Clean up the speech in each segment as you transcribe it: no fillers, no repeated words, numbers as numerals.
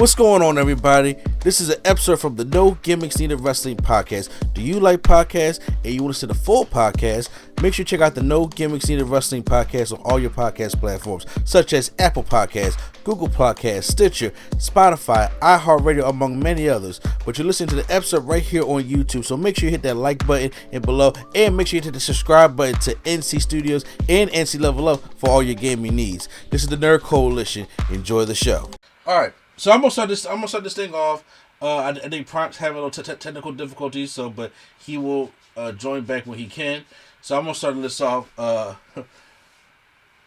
What's going on, everybody? This is an episode from the No Gimmicks Needed Wrestling podcast. Do you like podcasts and you want to see the full podcast? Make sure you check out the No Gimmicks Needed Wrestling podcast on all your podcast platforms, such as Apple Podcasts, Google Podcasts, Stitcher, Spotify, iHeartRadio, among many others. But you're listening to the episode right here on YouTube, so make sure you hit that like button and below, and make sure you hit the subscribe button to NC Studios and NC Level Up for all your gaming needs. This is the Nerd Coalition. Enjoy the show. All right. So I'm gonna start this thing off. I think Prompt's having a little technical difficulties, but he will join back when he can. So I'm gonna start this off.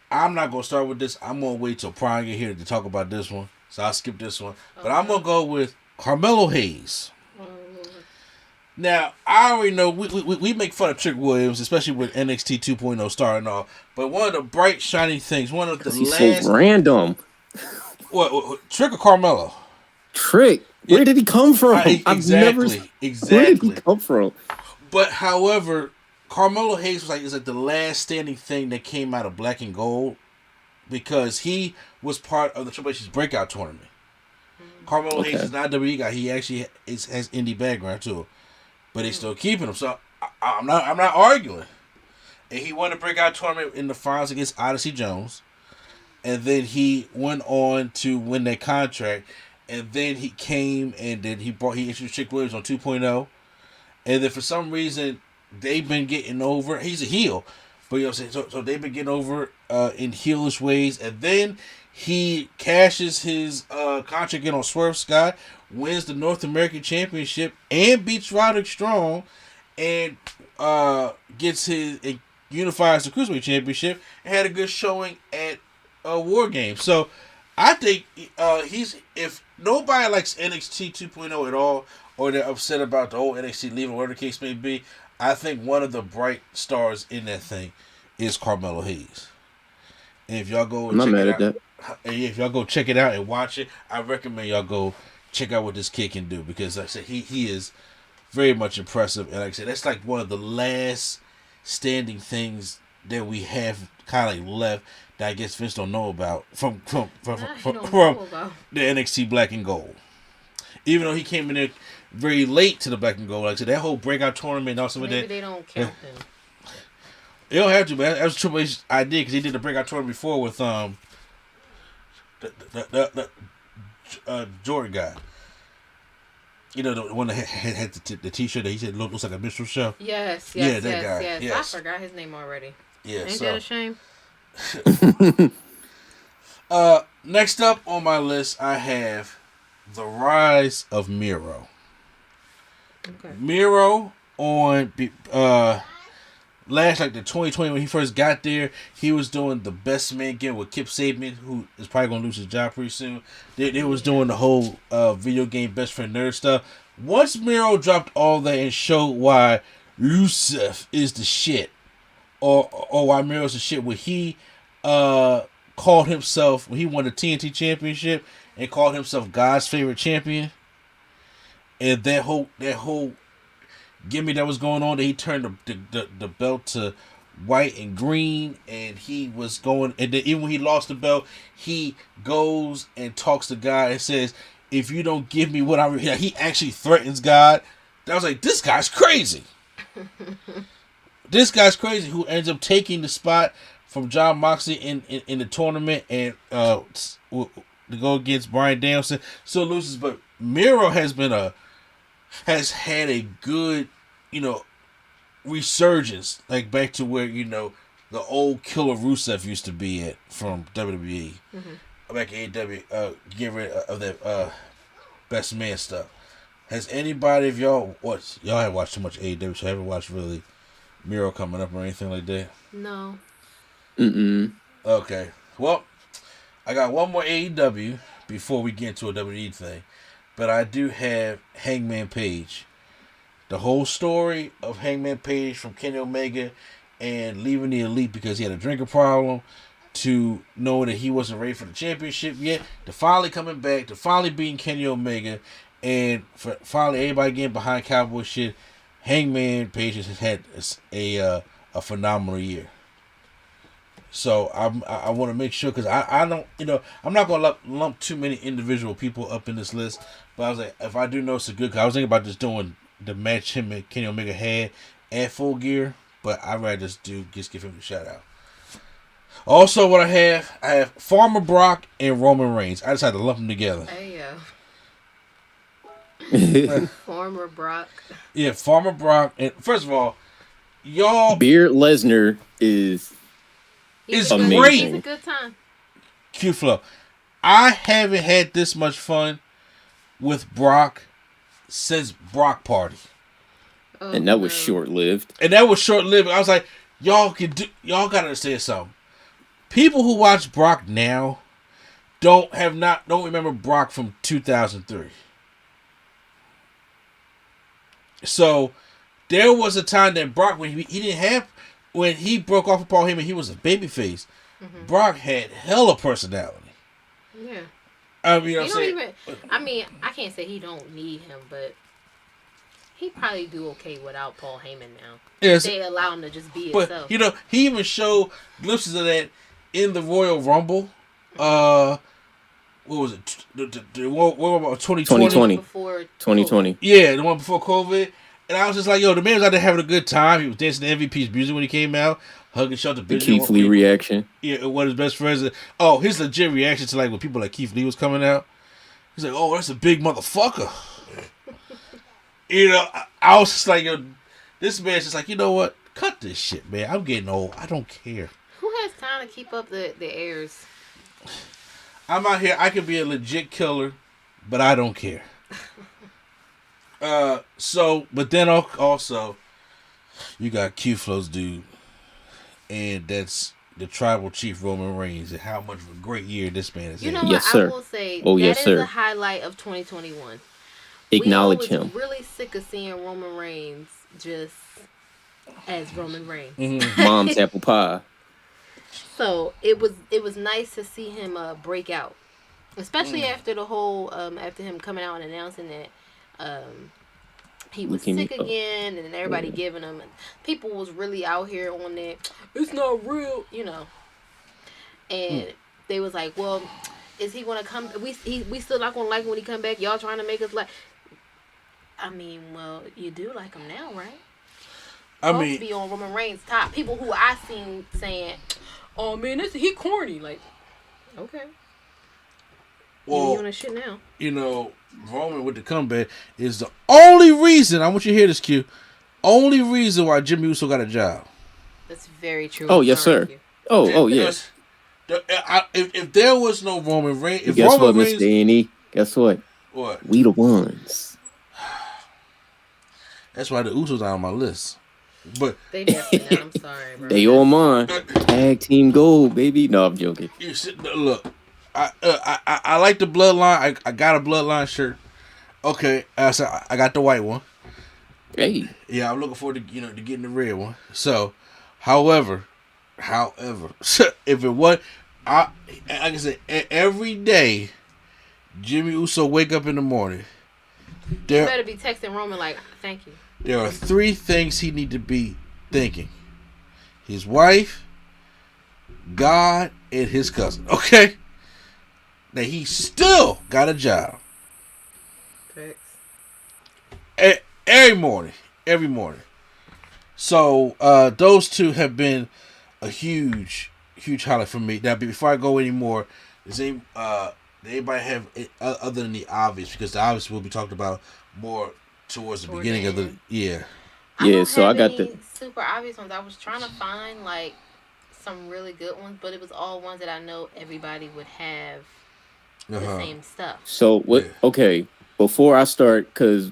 I'm not gonna start with this. I'm gonna wait till Prime get here to talk about this one. So I'll skip this one. But I'm gonna go with Carmelo Hayes. Now I already know we make fun of Trick Williams, especially with NXT 2.0 starting off. But one of the bright shiny things, one of the last so random. What, Trick or Carmelo? Trick. Where did he come from? Exactly. Where did he come from? But however, Carmelo Hayes is like the last standing thing that came out of Black and Gold, because he was part of the Triple H's breakout tournament. Carmelo Hayes is not a WWE guy. He actually has indie background too, but they still keeping him. So I'm not arguing. And he won the breakout tournament in the finals against Odyssey Jones. And then he went on to win that contract. And then he came and then he introduced Trick Williams on 2.0. And then for some reason, they've been getting over. He's a heel. But you know what I'm saying? So they've been getting over in heelish ways. And then he cashes his contract again on Swerve Scott, wins the North American Championship, and beats Roderick Strong, and unifies the Cruiserweight Championship, and had a good showing at War Games. So I think if nobody likes NXT 2.0 at all, or they're upset about the whole NXT leaving, whatever the case may be, I think one of the bright stars in that thing is Carmelo Hayes. And if y'all go if y'all go check it out and watch it, I recommend y'all go check out what this kid can do, because like I said, he is very much impressive. And like I said, that's like one of the last standing things that we have kind of left that I guess Vince don't know about from the NXT Black and Gold. Even though he came in there very late to the Black and Gold, like I said, that whole breakout tournament and all some of that. Maybe they don't count them. They don't have to, man. That was Triple H's idea, because he did the breakout tournament before with the Jordan guy. You know, the one that had the T-shirt that he said looks like a minstrel show. Yes. That guy. Yes. I forgot his name already. Yeah, Ain't that a shame? Next up on my list, I have the rise of Miro. Okay. Miro on last, like the 2020 when he first got there, he was doing the best man game with Kip Sabian, who is probably gonna lose his job pretty soon. They was doing the whole video game best friend nerd stuff. Once Miro dropped all that and showed why Rusev is the shit, or why Miro's the shit, when he called himself, when he won the TNT Championship and called himself God's favorite champion, and that whole gimmick that was going on, that he turned the belt to white and green, and he was going, and then even when he lost the belt, he goes and talks to God and says, if you don't give me what he actually threatens God. That was like, this guy's crazy. This guy's crazy, who ends up taking the spot from Jon Moxley in the tournament, and to go against Bryan Danielson. Still loses, but Miro has had a good, resurgence, like back to where, the old Killer Rusev used to be at from WWE. Mm-hmm. Back in AEW, get rid of that best man stuff. Has anybody of y'all haven't watched too much AEW, so I haven't watched really Miro coming up or anything like that? No. Okay. Well, I got one more AEW before we get into a WWE thing. But I do have Hangman Page. The whole story of Hangman Page from Kenny Omega and leaving the Elite because he had a drinking problem, to knowing that he wasn't ready for the championship yet, to finally coming back, to finally beating Kenny Omega, and for finally everybody getting behind Cowboy shit. Hangman Page has had a phenomenal year. So I want to make sure because I don't I'm not gonna lump too many individual people up in this list. But I was like, if I do know it's a good, cause I was thinking about just doing the match him and Kenny Omega had at Full Gear, but I'd rather just give him a shout out. Also, what I have Farmer Brock and Roman Reigns. I decided to lump them together. Hey yo. Farmer Brock. Yeah, Farmer Brock. And first of all, y'all, Beard Lesnar is great. He's a good time. Q Flow. I haven't had this much fun with Brock since Brock Party. Oh, and that was short-lived. I was like, y'all gotta understand something. People who watch Brock now don't remember Brock from 2003. So there was a time that Brock, when he broke off with Paul Heyman, he was a babyface. Mm-hmm. Brock had hella personality. Yeah. I mean, I can't say he don't need him, but he probably do okay without Paul Heyman now. Yes. They allow him to just be himself. But he even showed glimpses of that in the Royal Rumble. What was it? The one about 2020? 2020. Yeah, the one before COVID. And I was just like, yo, the man was out there having a good time. He was dancing to MVP's music when he came out, hugging Shelter. The Keith Lee reaction. Yeah, one of his best friends. Oh, his legit reaction to like when people like Keith Lee was coming out. He's like, oh, that's a big motherfucker. I was just like, yo, this man's just like, you know what? Cut this shit, man. I'm getting old. I don't care. Who has time to keep up the airs? I'm out here. I could be a legit killer, but I don't care. But then also, you got Q-Flow's dude, and that's the tribal chief Roman Reigns, and how much of a great year this man has had. You know what? Yes, sir. I will say yes, is sir. the highlight of 2021. Acknowledge him. I was really sick of seeing Roman Reigns just as Roman Reigns. Mm-hmm. Mom's apple pie. So it was nice to see him break out, especially after the whole after him coming out and announcing that he was sick again, and everybody giving him, and people was really out here on that. It's not real, and they was like, well, is he gonna come? We still not gonna like him when he come back. Y'all trying to make us like. I mean, well, you do like him now, right? I mean, be on Roman Reigns' top. People who I seen saying, "Oh man, he corny." Like, okay, well, you on that shit now. Roman with the comeback is the only reason. I want you to hear this, Q. Only reason why Jimmy Uso got a job. That's very true. Oh yes, sir. Oh yes. If there was no Roman Reigns, guess what, Mr. A&E? Guess what? What? We the ones. That's why the Usos are on my list. But they definitely not. I'm sorry, bro. They all mine. Tag team gold, baby. No, I'm joking. Look, I like the bloodline. I got a bloodline shirt. Okay, so I got the white one. Hey. Yeah, I'm looking forward to to getting the red one. So, however, if it was, like I said, every day, Jimmy Uso wake up in the morning. You better be texting Roman like, thank you. There are 3 things he need to be thinking: his wife, God, and his cousin. Okay, now he still got a job. Thanks. Every morning. So those 2 have been a huge highlight for me. Now, before I go anymore, does anybody have other than the obvious? Because the obvious will be talked about more towards the beginning of the year. Yeah, so I got the super obvious ones. I was trying to find like some really good ones, but it was all ones that I know everybody would have the same stuff. So what? Yeah. Okay, before I start, because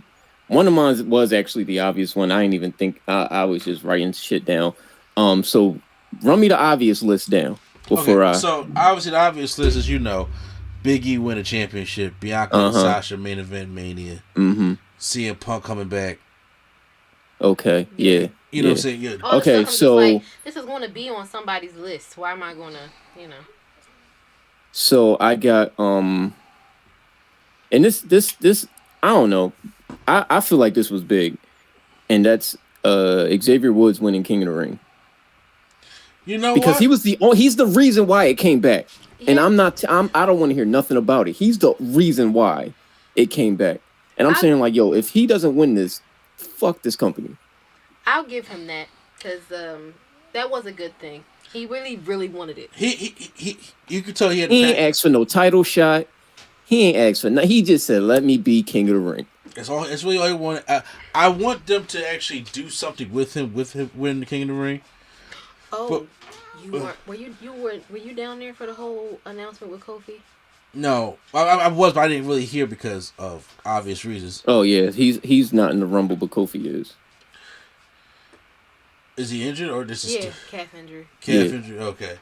one of mine was actually the obvious one. I didn't even think. I was just writing shit down. So run me the obvious list down before So obviously the obvious list is Big E win a championship, Bianca and Sasha main event Mania, CM Punk coming back. Okay, yeah. You know what I'm saying? Yeah. Okay, so this is going to be on somebody's list. Why am I going to, So I got and this I don't know. I feel like this was big, and that's Xavier Woods winning King of the Ring. You know because what? he's the reason why it came back. Yeah. And I don't want to hear nothing about it. He's the reason why it came back. And I'm saying, like, yo, if he doesn't win this, fuck this company. I'll give him that, because that was a good thing. He really, really wanted it. He you could tell he had. He ain't asked for no title shot. He ain't asked for nothing. He just said, "Let me be king of the ring." That's all. That's really all he wanted. I want them to actually do something with him winning the king of the ring. Oh, but, you weren't? Were you down there for the whole announcement with Kofi? No, I was, but I didn't really hear because of obvious reasons. Oh yeah, he's not in the Rumble, but Kofi is. Is he injured or this is calf injury? Injury. Okay.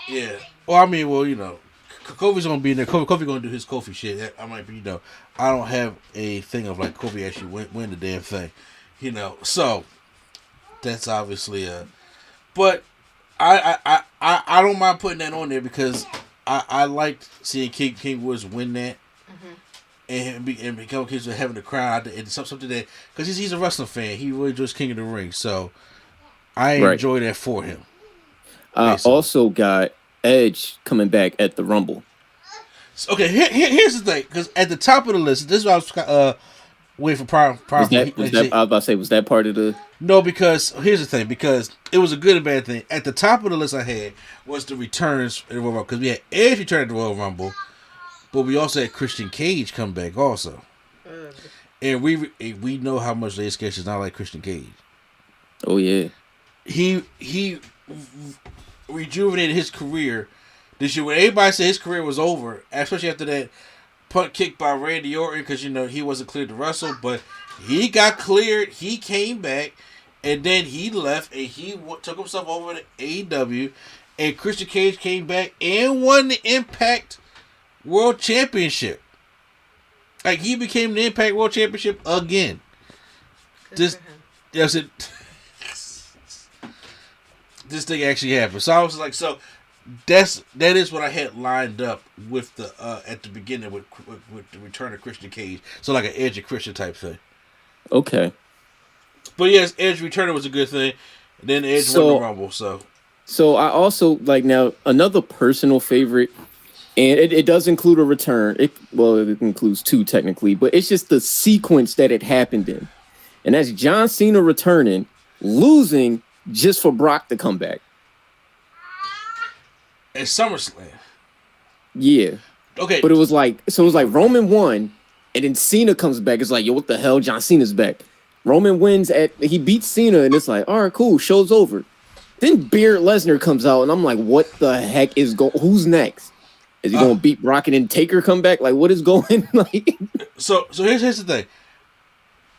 Yeah. Well, I mean, you know, Kofi's gonna be in there. Kofi gonna do his Kofi shit. I might be, you know, I don't have a thing of like Kofi actually win the damn thing, you know. So that's obviously but I don't mind putting that on there because I liked seeing King Woods win that. And become kids with having the crown and something that because he's a wrestling fan, he really enjoys King of the Ring, so I enjoy that for him. I also got Edge coming back at the Rumble. Okay, here's the thing, because at the top of the list, this is what I was waiting for. I was about to say, was that part of the? No, because here's the thing, because it was a good and bad thing. At the top of the list I had was the returns in the Royal Rumble, because we had Edge return at the Royal Rumble. But we also had Christian Cage come back also. And we know how much Lance Sketch is not like Christian Cage. Oh, yeah. He rejuvenated his career this year. When everybody said his career was over, especially after that punt kick by Randy Orton, because, you know, he wasn't cleared to wrestle, but he got cleared, he came back, and then he left, and he took himself over to AEW, and Christian Cage came back and won the Impact World Championship. Like, he became the Impact World Championship again. This thing actually happened. So I was like, so that is what I had lined up with the at the beginning with the return of Christian Cage. So like an Edge and Christian type thing. Okay. But yes, Edge returning was a good thing. And then Edge won the Rumble. So I also like now another personal favorite. And it does include a return. It includes two technically, but it's just the sequence that it happened in. And that's John Cena returning, losing just for Brock to come back. At SummerSlam. Yeah. Okay. But it was like Roman won, and then Cena comes back. It's like, yo, what the hell? John Cena's back. Roman wins he beats Cena, and it's like, all right, cool, show's over. Then Beard Lesnar comes out, and I'm like, what the heck is who's next? Is he gonna beat Brock and then Taker come back? Like, what is going like? So here's the thing.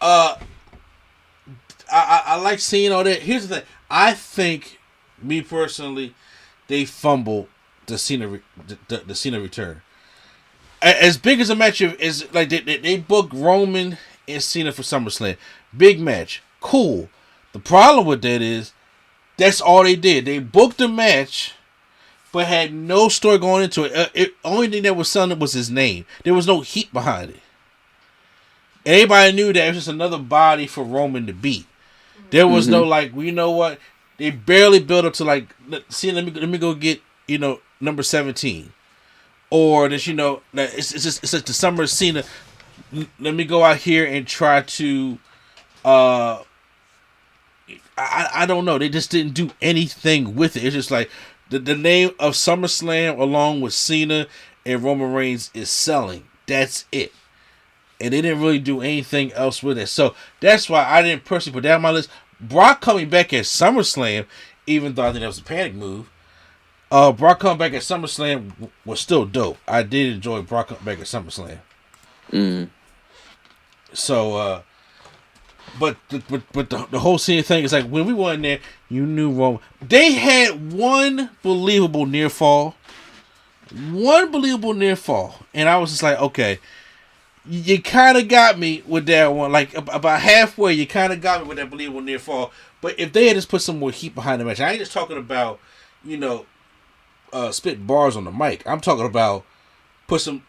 I like seeing all that. Here's the thing. I think, me personally, they fumbled the Cena return. As big as a match is, like they booked Roman and Cena for SummerSlam, big match, cool. The problem with that is that's all they did. They booked the match, but had no story going into it. Only thing that was selling it was his name. There was no heat behind it. Everybody knew that it was just another body for Roman to beat. There was no like, well, you know what? They barely built up to like, see, let me go get, you know, number 17, or this, you know, it's like the summer Cena. Let me go out here and try to, I don't know. They just didn't do anything with it. It's just like the name of SummerSlam along with Cena and Roman Reigns is selling. That's it. And they didn't really do anything else with it. So that's why I didn't personally put that on my list. Brock coming back at SummerSlam, even though I think that was a panic move, Brock coming back at SummerSlam was still dope. I did enjoy Brock coming back at SummerSlam. So, but the whole Cena thing is like, when we went in there, you knew Roman. They had one believable near fall. And I was just like, okay, you kind of got me with that one. Like, about halfway, you kind of got me with that believable near fall. But if they had just put some more heat behind the match, I ain't just talking about, you know, spit bars on the mic. I'm talking about put some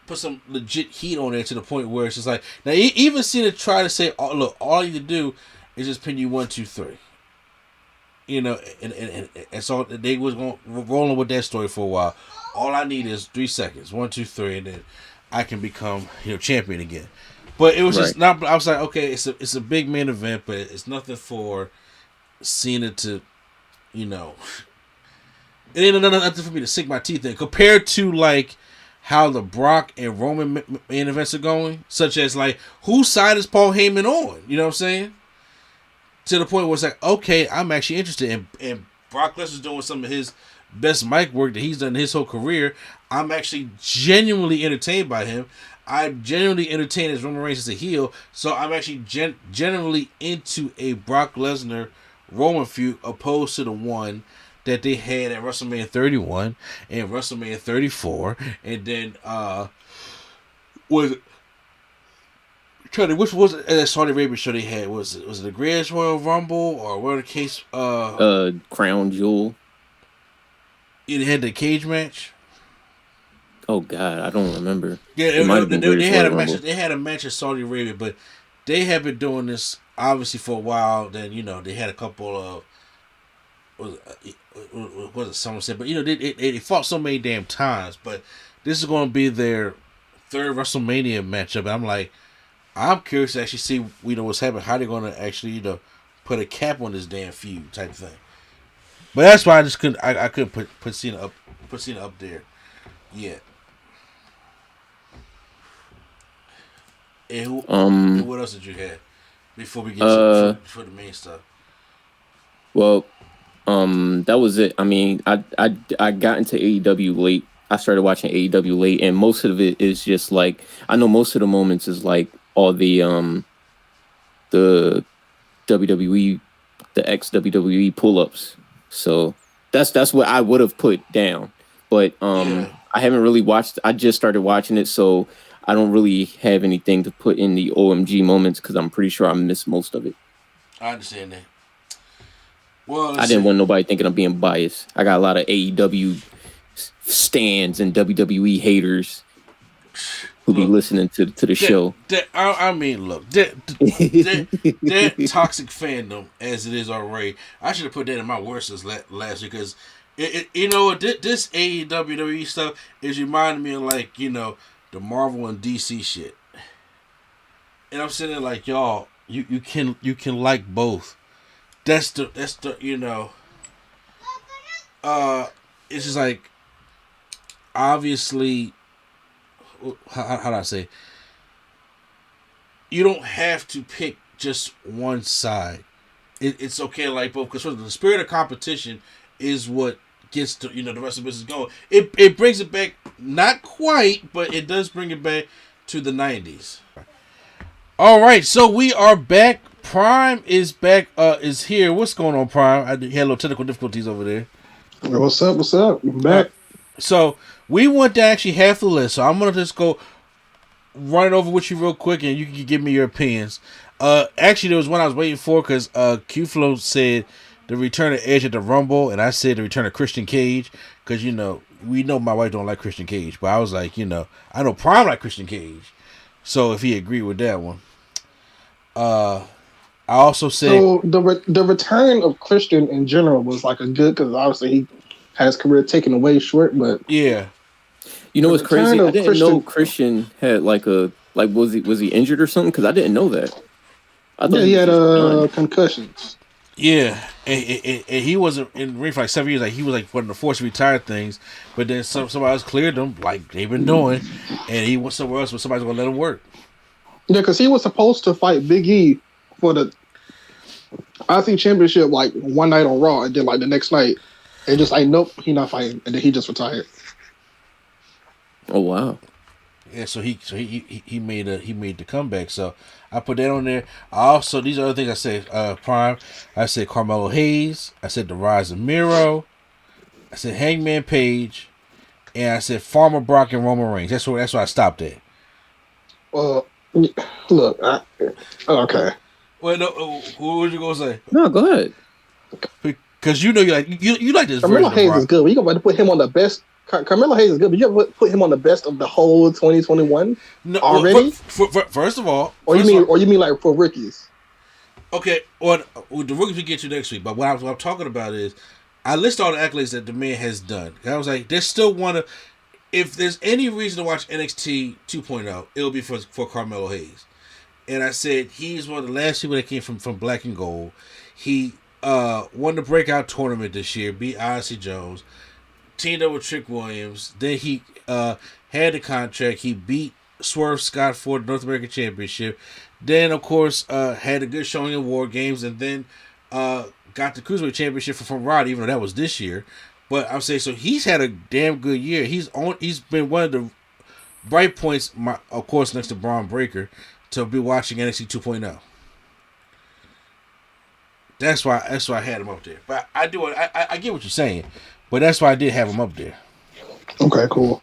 legit heat on there to the point where it's just like, now even Cena try to say, oh, look, all you can do is just pin you 1, 2, 3. and so they was rolling with that story for a while. All I need is 3 seconds, 1, 2, 3, and then I can become champion again. But it was just not. I was like, okay, it's a big main event, but it's nothing for Cena to, it ain't nothing for me to sink my teeth in compared to like how the Brock and Roman main events are going, such as like whose side is Paul Heyman on? You know what I'm saying? To the point where it's like, okay, I'm actually interested in Brock Lesnar's doing some of his best mic work that he's done his whole career. I'm actually genuinely entertained by him. I'm genuinely entertained as Roman Reigns as a heel, so I'm actually genuinely into a Brock Lesnar Roman feud opposed to the one that they had at WrestleMania 31 and WrestleMania 34, and then which was it? Saudi Arabia show they had? Was it the Greatest Royal Rumble or what the case? Crown Jewel. It had the cage match. Oh God, I don't remember. Yeah, they had a match. They had a match in Saudi Arabia, but they have been doing this obviously for a while. Then they had a couple of was it someone said, but they fought so many damn times. But this is going to be their third WrestleMania matchup, and I'm like, I'm curious to actually see what's happening. How they're going to actually put a cap on this damn feud type thing. But that's why I just couldn't. I couldn't put Cena up there yet. And what else did you have before we get to the main stuff? Well, that was it. I mean, I got into AEW late. I started watching AEW late, and most of it is just like, I know most of the moments is like all the WWE, the ex-WWE pull-ups. So that's what I would have put down. But I haven't really watched. I just started watching it, so I don't really have anything to put in the OMG moments because I'm pretty sure I missed most of it. I understand that. Well, I didn't want nobody thinking I'm being biased. I got a lot of AEW stans and WWE haters who be listening to the show. I mean, look, that toxic fandom as it is already. I should have put that in my worst last year because this AEW stuff is reminding me of like the Marvel and DC shit, and I'm sitting there like, y'all, you can like both. That's the it's just like, obviously, how do I say? You don't have to pick just one side. It's okay to like both, because the spirit of competition is what gets the rest of the business going. It brings it back, not quite, but it does bring it back to the 90s. All right, so we are back. Prime is back. Is here. What's going on, Prime? I had a little technical difficulties over there. What's up? I'm back. So we went to actually half the list. So I'm gonna just go run it over with you real quick, and you can give me your opinions. Actually, there was one I was waiting for because Q-Flow said the return of Edge at the Rumble, and I said the return of Christian Cage because we know my wife don't like Christian Cage, but I was like, I know Prime like Christian Cage, so if he agreed with that one. I also said, so the return of Christian in general was like a good, because obviously he had his career taken away short, but yeah. What's crazy? I didn't know Christian had was he injured or something? Because I didn't know that. I thought he had concussions. Yeah, and he wasn't in the ring for like 7 years. Like he was like one of the forced retired things, but then somebody else cleared him, like they've been doing, and he went somewhere else, but somebody's gonna let him work. Yeah, because he was supposed to fight Big E for the IC Championship like one night on Raw, and then like the next night, and just like, nope, he not fighting, and then he just retired. Oh wow! Yeah, so he made the comeback. So I put that on there. I also, these are other things I said. Prime. I said Carmelo Hayes. I said the rise of Miro. I said Hangman Page, and I said Farmer Brock and Roman Reigns. That's where I stopped at. Look, okay. Well, no, what was you gonna say? No, go ahead. Because you like this. Carmelo Hayes is good. You gonna put him on the best. Carmelo Hayes is good, but you ever put him on the best of the whole 2021 already? First of all, or you mean like for rookies? Okay, or the rookies we get to next week. But what I'm talking about is, I list all the accolades that the man has done. I was like, there's still one of. If there's any reason to watch NXT 2.0, it'll be for Carmelo Hayes. And I said he's one of the last people that came from Black and Gold. He won the breakout tournament this year, beat Odyssey Jones, teamed up with Trick Williams. Then he had the contract. He beat Swerve Scott for the North American Championship. Then, of course, had a good showing in War Games. And then got the Cruiserweight Championship from Rod, even though that was this year. But I'm saying, so he's had a damn good year. He's been one of the bright points, of course, next to Braun Breaker, to be watching NXT 2.0. That's why I had him up there. But I get what you're saying, but that's why I did have him up there. Okay, cool.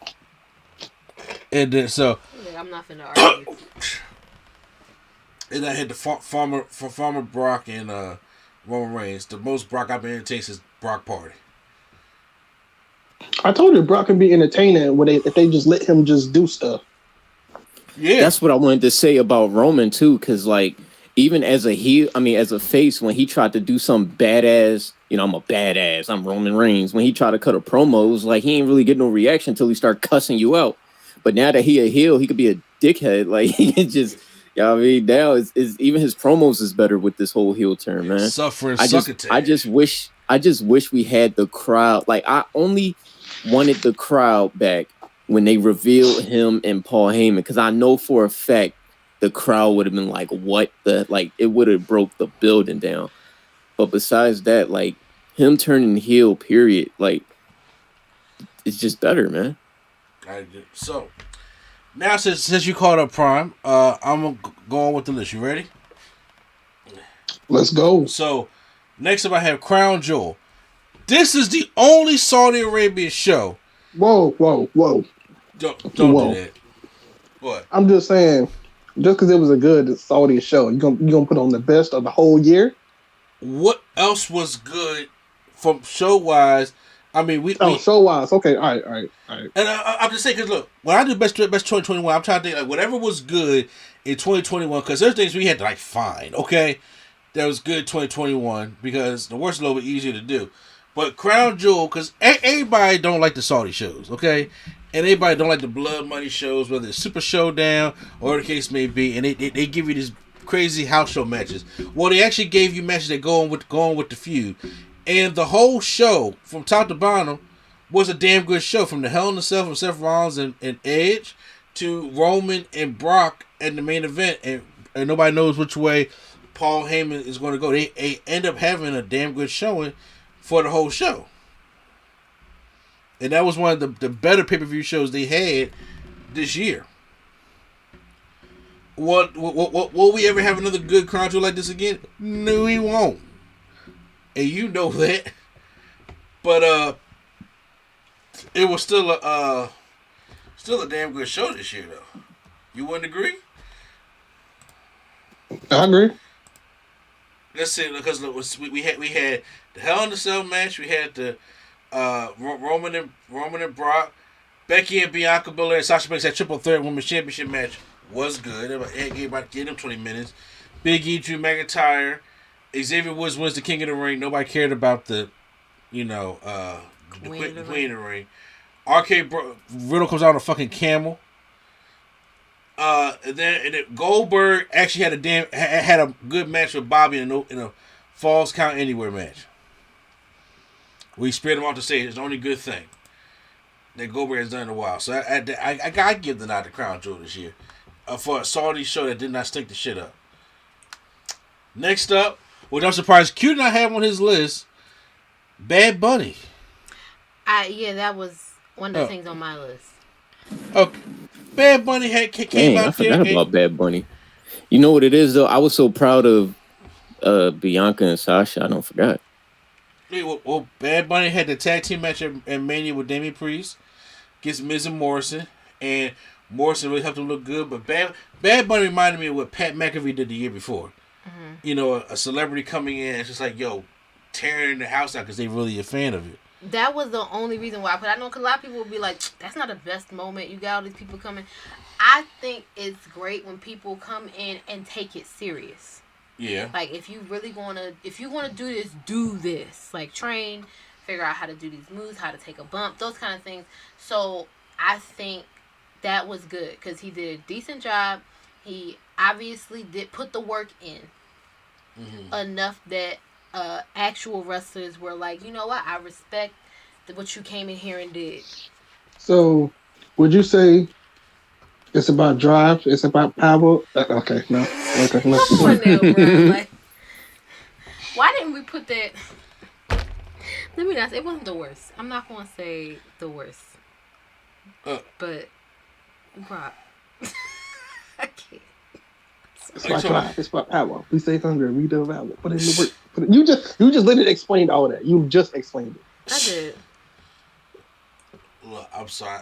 And then I'm not finna argue. And I had the Farmer Brock and Roman Reigns. The most Brock I've been entertained since Brock Party. I told you Brock can be entertaining if they just let him just do stuff. Yeah, that's what I wanted to say about Roman too, because like even as a heel, as a face, when he tried to do some badass, I'm a badass, I'm Roman Reigns. When he tried to cut a promo, it was like he ain't really get no reaction until he start cussing you out. But now that he a heel, he could be a dickhead. Like he can just, now is even his promos is better with this whole heel turn, man. Suffering, I just wish we had the crowd. Like I only wanted the crowd back when they revealed him and Paul Heyman, because I know for a fact the crowd would have been like, what the, like, it would have broke the building down. But besides that, like, him turning heel, period, like, it's just better, man. So, now since you called up Prime, I'm going to go on with the list. You ready? Let's go. So, next up I have Crown Jewel. This is the only Saudi Arabia show. Whoa. Don't do that. What? I'm just saying, just because it was a good Saudi show, you gonna put on the best of the whole year? What else was good from show wise? Show wise. Okay, all right. And I'm just saying, because look, when I do best 2021, I'm trying to think like whatever was good in 2021, because there's things we had to like find. Okay, that was good 2021 because the worst is a little bit easier to do. But Crown Jewel, because everybody don't like the Saudi shows, okay? And everybody don't like the blood money shows, whether it's Super Showdown or the case may be, and they give you these crazy house show matches. Well, they actually gave you matches that go on with the feud. And the whole show, from top to bottom, was a damn good show. From the Hell in a Cell from Seth Rollins and Edge to Roman and Brock at the main event. And nobody knows which way Paul Heyman is going to go. They end up having a damn good showing for the whole show. And that was one of the better pay-per-view shows they had this year. Will we ever have another good Crown Jewel like this again? No, we won't. And you know that. But it was still a damn good show this year, though. You wouldn't agree? I agree. Let's see, because we had the Hell in a Cell match. We had the Roman and Brock, Becky and Bianca Belair, and Sasha Banks, that triple threat women's championship match was good. Everybody gave them 20 minutes. Big E, Drew McIntyre, Xavier Woods wins the King of the Ring. Nobody cared about the Queen of the Ring. RK Riddle comes out on a fucking camel. And then Goldberg actually had a good match with Bobby in a Falls Count Anywhere match. We spread him off the stage. It's the only good thing that Goldberg has done in a while. So I gotta give the nod to Crown Jewel this year for a Saudi show that did not stink the shit up. Next up, which I'm surprised Q did not have on his list, Bad Bunny. That was one of the things on my list. Okay. Bad Bunny came out there. I forgot about Bad Bunny. You know what it is, though? I was so proud of Bianca and Sasha. I don't forget. Well, Bad Bunny had the tag team match at Mania with Damian Priest against Miz and Morrison. And Morrison really helped him look good. But Bad Bunny reminded me of what Pat McAfee did the year before. Mm-hmm. You know, a celebrity coming in. It's just like, tearing the house out because they really a fan of it. That was the only reason why. But I know because a lot of people will be like, that's not the best moment. You got all these people coming. I think it's great when people come in and take it serious. Yeah. Like, if you want to do this. Like, train, figure out how to do these moves, how to take a bump, those kind of things. So, I think that was good because he did a decent job. He obviously did put the work in enough that actual wrestlers were like, you know what, I respect what you came in here and did. So, would you say it's about drive? It's about power? Okay, no. Okay, no. Come on now, bro. Like, why didn't we put that? Let me not say it wasn't the worst. I'm not gonna say the worst, but bro, I can't. It's about drive. It's about power. We stay hungry. We do value. Put in the work. You just literally explained all that. You just explained it. I did. Look, I'm sorry.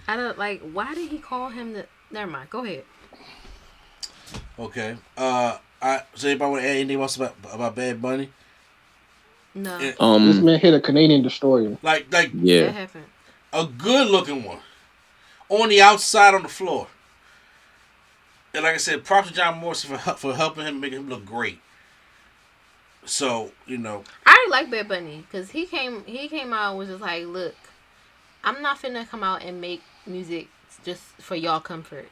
I don't like. Why did he call him the? Never mind. Go ahead. Okay. So anybody want to add anything else about Bad Bunny? No. This man hit a Canadian destroyer. Like yeah, That happened. A good looking one on the outside on the floor. And like I said, props to John Morrison for helping him make him look great. So, you know, I already like Bad Bunny because he came out and was just like, look, I'm not finna come out and make music just for y'all comfort.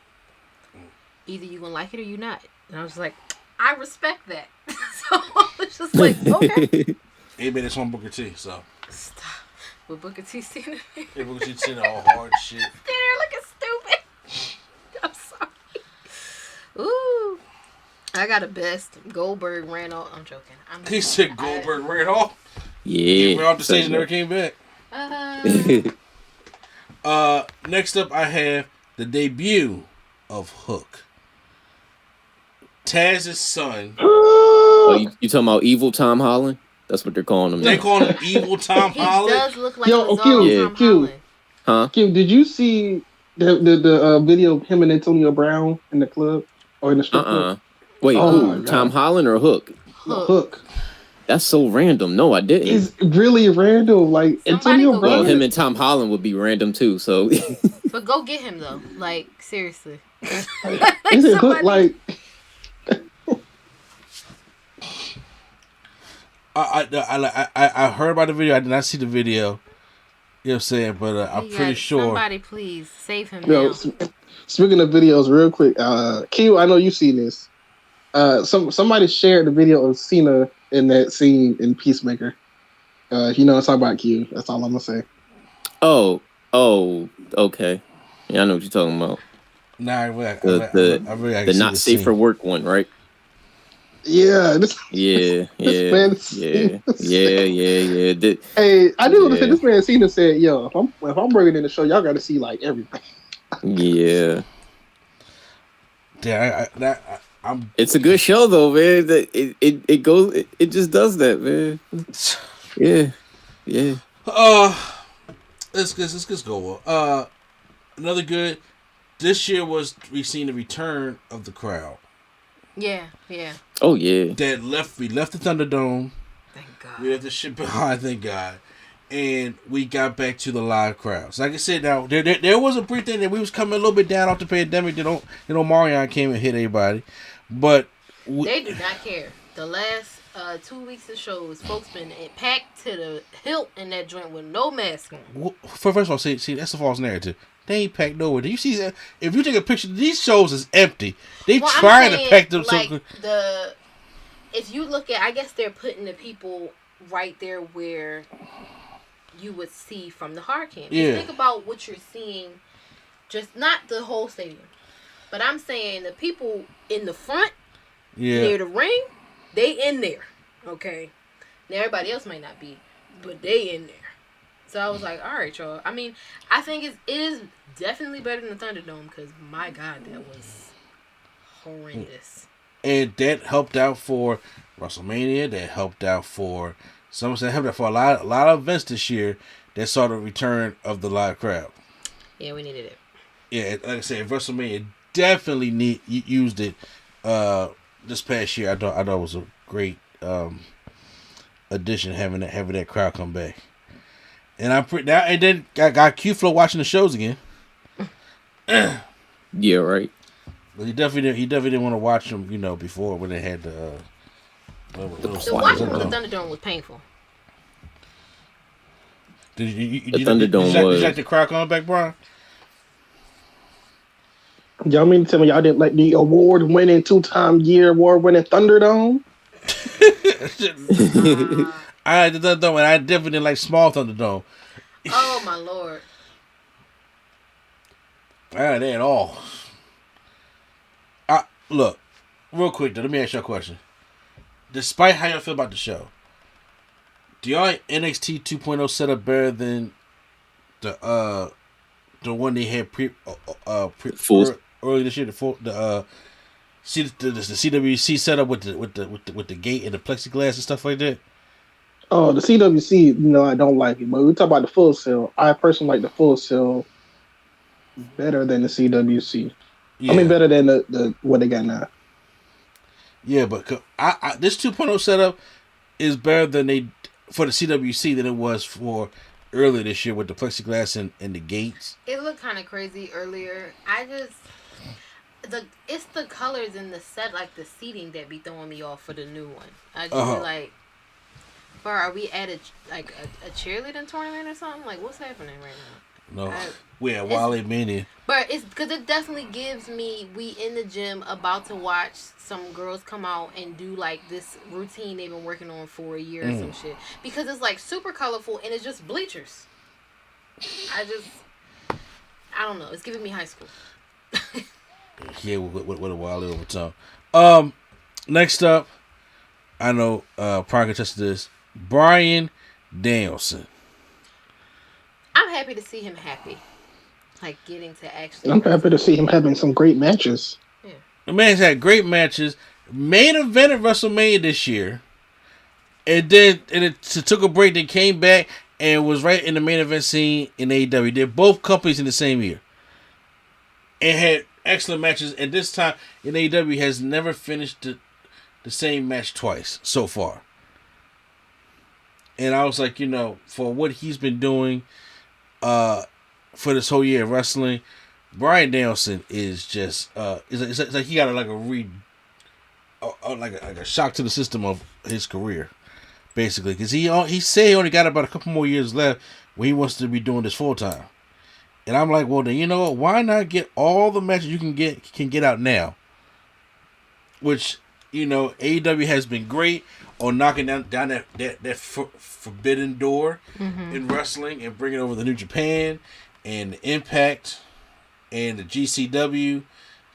Either you gonna like it or you not. And I was like, I respect that. So I was just like, okay. He made this on Booker T, so. Stop. With Booker T standing there. Yeah, Booker T saying all hard shit. Standing there looking stupid. I'm sorry. Ooh. I got a best. Goldberg ran off. I'm joking. He said Goldberg ran off? Yeah. He ran off the stage and never came back. Next up, I have the debut of Hook. Taz's son. Oh, you talking about Evil Tom Holland? That's what they're calling him. They call him Evil Tom Holland. He does look like Q, Tom Holland. Huh? Q, did you see the video of him and Antonio Brown in the club or in the strip club? Wait, who? Tom Holland or Hook? Hook. That's so random. No, I didn't. It's really random. Like Antonio Brown. Well, him and Tom Holland would be random too. So. But go get him though. Like seriously. Is it Hook like? I heard about the video. I did not see the video. You know what I'm saying? But I'm pretty sure. Somebody please save him now. Speaking of videos, real quick, Q, I know you've seen this. Somebody shared the video of Cena in that scene in Peacemaker. You know what I'm talking about, Q. That's all I'm gonna say. Oh, okay. Yeah, I know what you're talking about. Nah, the not safe for work one, right? Yeah. Yeah. Hey, I do understand. This man Cena said, "Yo, if I'm bringing in the show, y'all got to see like everything." Yeah. Yeah, It's a good show though, man. It goes. It just does that, man. Yeah. Let's go. Another good. This year we've seen the return of the crowd. Yeah. Oh yeah. We left the Thunderdome. Thank God. We left the shit behind, thank God. And we got back to the live crowds. Like I said, now there was a brief thing that we was coming a little bit down off the pandemic. Marion came and hit everybody, but they do not care. The last 2 weeks of shows, folks been packed to the hilt in that joint with no mask on. First of all, see that's a false narrative. They ain't packed nowhere. Do you see that? If you take a picture, these shows is empty. They trying to pack them. Like if you look at, I guess they're putting the people right there where you would see from the hard cam. Yeah. Think about what you're seeing, just not the whole stadium, but I'm saying the people in the front, near the ring, they in there. Okay, now everybody else might not be, but they in there. So I was like, all right, y'all. I mean, I think it is definitely better than the Thunderdome because, my God, that was horrendous. And that helped out for WrestleMania. That helped out for SummerSlam. Helped out for a lot of events this year that saw the return of the live crowd. Yeah, we needed it. Yeah, like I said, WrestleMania definitely used it this past year. I thought it was a great addition having that crowd come back. And then I got Q Flow watching the shows again. Yeah, right. But he definitely didn't want to watch them, before when they had the. The watching with the Thunderdome was painful. Did you like the crowd coming back, Brian? Y'all mean to tell me y'all didn't like the award-winning 2-time award-winning Thunderdome? I like the Thunderdome, and I definitely didn't like small Thunderdome. Oh my lord! That ain't all. Look, real quick though, let me ask you a question. Despite how y'all feel about the show, do y'all like NXT 2.0 setup better than the one they had early this year? The CWC setup with the gate and the plexiglass and stuff like that. Oh, the CWC, I don't like it. But we talk about the Full Sail. I personally like the Full Sail better than the CWC. Yeah. I mean, better than the what they got now. Yeah, but this 2.0 setup is better for the CWC than it was for earlier this year with the plexiglass and the gates. It looked kind of crazy earlier. It's the colors in the set, like the seating that be throwing me off for the new one. I just be like, bro, are we at a cheerleading tournament or something? Like, what's happening right now? No, we at Wrestlemania. But it's because it definitely gives me, we in the gym about to watch some girls come out and do like this routine they've been working on for a year or some shit. Because it's like super colorful and it's just bleachers. I don't know. It's giving me high school. Yeah, with a wild overtone. Next up, I know Prime can test this. Bryan Danielson. I'm happy to see him happy. Like, getting to actually... I'm happy to see him having some great matches. Yeah. The man's had great matches. Main event at WrestleMania this year. It took a break. They came back and was right in the main event scene in AEW. They're both companies in the same year. And had excellent matches. And this time in AEW has never finished the same match twice so far. And I was like, for what he's been doing... for this whole year of wrestling, Bryan Danielson is just it's like he got like a shock to the system of his career, basically, because he said he only got about a couple more years left when he wants to be doing this full time, and I'm like, well then what? Why not get all the matches you can get out now? Which AEW has been great on knocking down that forbidden door in wrestling and bringing over the New Japan and the Impact and the GCW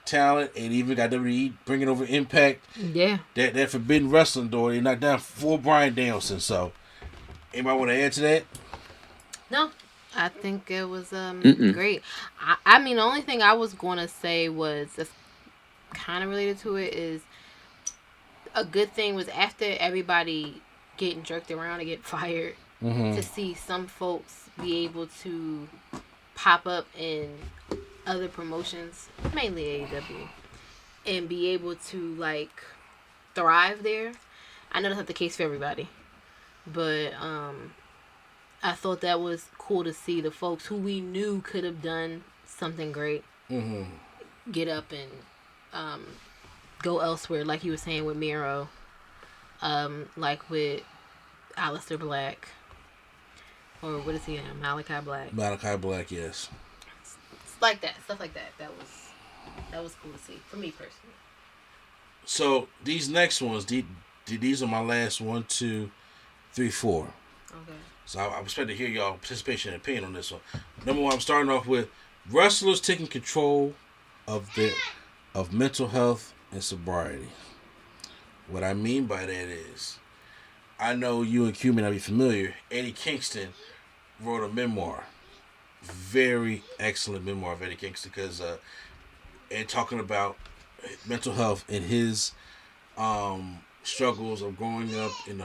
talent, and even got WWE bringing over Impact. Yeah. That forbidden wrestling door they knocked down for Bryan Danielson. So, anybody want to add to that? No. I think it was great. I mean, the only thing I was going to say was that's kind of related to it is a good thing was after everybody getting jerked around and get fired, to see some folks be able to pop up in other promotions, mainly AEW, and be able to like thrive there. I know that's not the case for everybody, but I thought that was cool to see the folks who we knew could have done something great get up and go elsewhere, like you were saying with Miro, like with Aleister Black, or what is he in? Malachi Black. Malachi Black, yes. Stuff like that. That was cool to see for me personally. So these next ones, these are my last 1, 2, 3, 4. Okay. So I'm expecting to hear y'all participation and opinion on this one. Number 1, I'm starting off with wrestlers taking control of mental health and sobriety. What I mean by that is, I know you and Q may not be familiar. Eddie Kingston wrote a memoir, very excellent memoir of Eddie Kingston, because and talking about mental health and his struggles of growing up in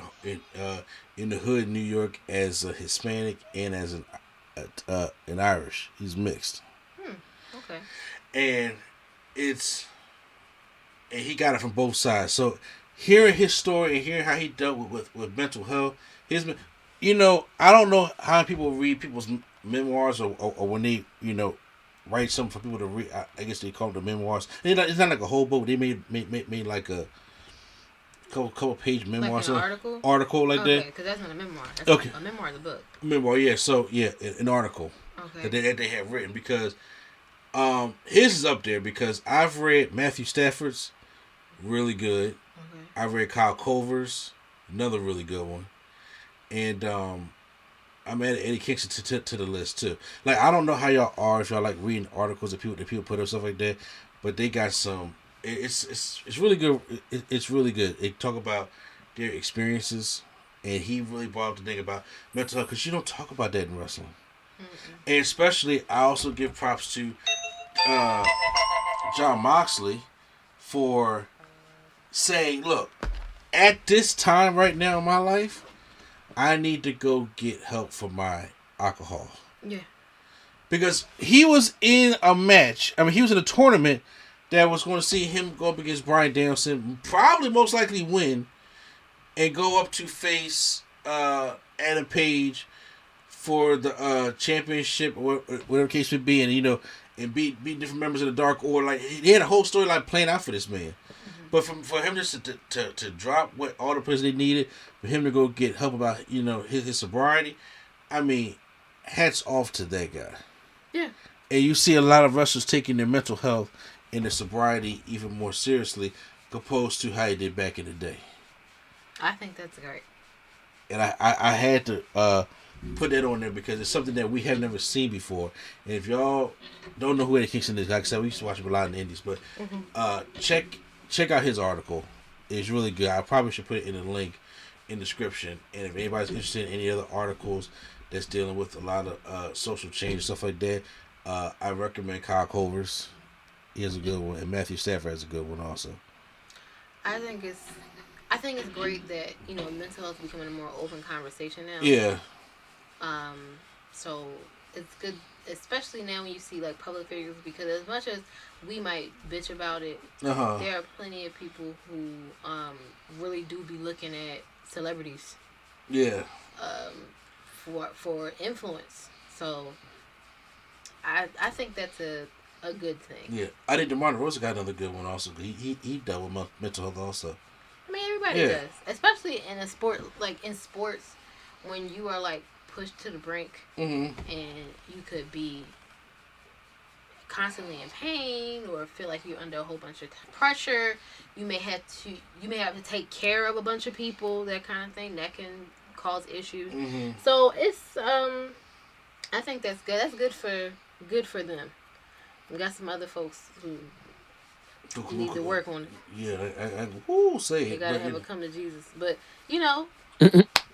the hood in New York as a Hispanic and as an Irish. He's mixed. Okay. And he got it from both sides. So hearing his story and hearing how he dealt with mental health, I don't know how people read people's memoirs or when they, write something for people to read. I guess they call them the memoirs. It's not like a whole book. They made like a couple page memoir. Like an article? Article like that. Okay, because that's not a memoir. That's Okay. A memoir is a book. Memoir, yeah. So, yeah, an article Okay. that they have written because his is up there because I've read Matthew Stafford's, really good. Okay. I've read Kyle Culver's, another really good one. And I'm adding Eddie Kingston to the list, too. Like, I don't know how y'all are if y'all like reading articles that people put up, stuff like that, but they got some... It's really good. It's really good. They talk about their experiences, and he really brought up the thing about mental health because you don't talk about that in wrestling. Mm-mm. And especially, I also give props to Jon Moxley for saying, "Look, at this time right now in my life, I need to go get help for my alcohol." Yeah. Because he was in a match. I mean, he was in a tournament that was going to see him go up against Bryan Danielson, probably most likely win, and go up to face Adam Page for the championship or whatever case may be, and beat different members of the Dark Order. Like, he had a whole storyline playing out for this man. Mm-hmm. But for him just to drop what all the players they needed, for him to go get help about his sobriety, I mean, hats off to that guy. Yeah. And you see a lot of wrestlers taking their mental health and their sobriety even more seriously, opposed to how he did back in the day. I think that's great. And I had to put that on there because it's something that we have never seen before. And if y'all don't know who Eddie Kingston is, like I said, we used to watch him a lot in the Indies, but check out his article. It's really good. I probably should put it in the link in the description. And if anybody's interested in any other articles that's dealing with a lot of social change and stuff like that, I recommend Kyle Culver's. He has a good one, and Matthew Stafford has a good one also. I think it's great that mental health is becoming a more open conversation now. Yeah. So it's good, especially now when you see like public figures, because as much as we might bitch about it, there are plenty of people who really do be looking at celebrities. Yeah. For influence. So I think that's a good thing. Yeah, I think DeMar Rosa got another good one also. He dealt with mental health also. I mean, everybody does, especially in a sport like in sports when you are like pushed to the brink, and you could be constantly in pain or feel like you're under a whole bunch of pressure. You may have to take care of a bunch of people, that kind of thing that can cause issues. Mm-hmm. So it's I think that's good. That's good for them. We got some other folks who need to work on it. Yeah, I say it. They gotta have a come to Jesus, but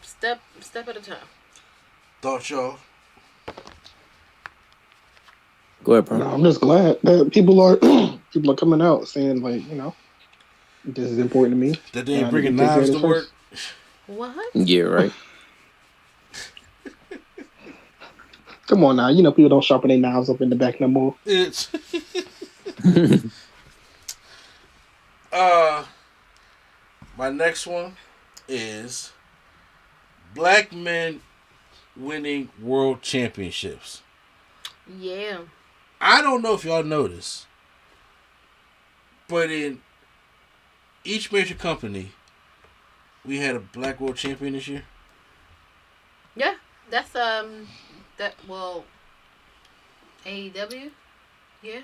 step at a time. Thoughts, y'all? Go ahead, bro. No, I'm just glad that people are coming out saying like, this is important to me. That they ain't bringing knives to work. What? Yeah, right. Come on now, people don't sharpen their knives up in the back no more. It's my next one is black men winning world championships. Yeah. I don't know if y'all know this, but in each major company, we had a black world champion this year. Yeah, that's AEW. Yeah.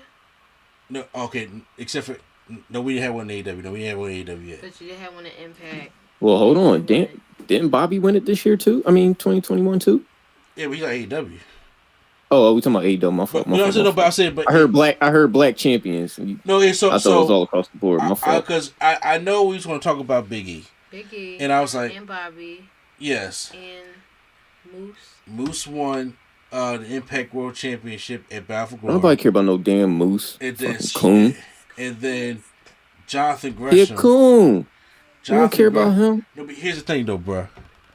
No, okay, except for we didn't have one in AEW. No, we didn't have one in AEW yet. But you did have one in Impact. Well, hold on. Didn't Bobby win it this year too? I mean, 2021 too. Yeah, we got AEW. Oh, we talking about AEW? My fault. I heard black champions. No, I thought it was all across the board. My fault. Because I know we was going to talk about Big E. And I was like, and Bobby. Yes. And Moose. Moose won the Impact World Championship at Battle for Glory. Nobody care about no damn Moose. And then coon. And then Jonathan Gresham. He a coon. You don't care about him. No, but here's the thing, though, bro.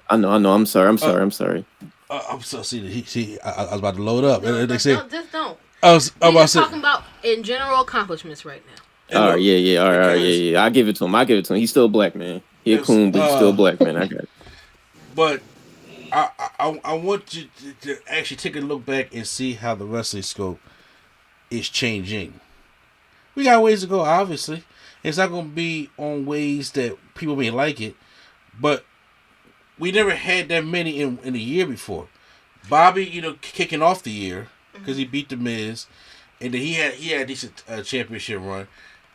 I know. I'm sorry. I'm so see. I was about to load up. No, they say, just don't. I was talking about in general accomplishments right now. All right, yeah. All right, yeah. I give it to him. He's still black, man. He a coon, but he's still black, man. I got it. But I want you to actually take a look back and see how the wrestling scope is changing. We got ways to go, obviously. It's not going to be on ways that people may like it, but we never had that many in a year before. Bobby, kicking off the year because he beat The Miz, and then he had a decent championship run.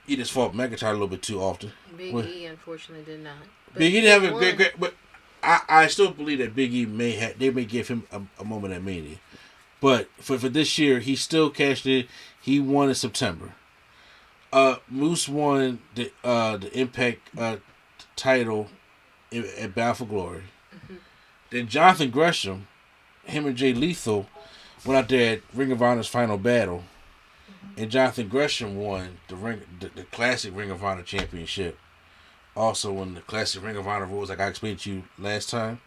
He just fought McIntyre a little bit too often. Big E unfortunately did not. But Big E didn't have a great, but I still believe that Big E may give him a moment at Mania. But for this year, he still cashed in. He won in September. Moose won the Impact title at Battle for Glory. Mm-hmm. Then Jonathan Gresham, him and Jay Lethal went out there at Ring of Honor's Final Battle, and Jonathan Gresham won the classic Ring of Honor championship. Also won the classic Ring of Honor rules, like I explained to you last time,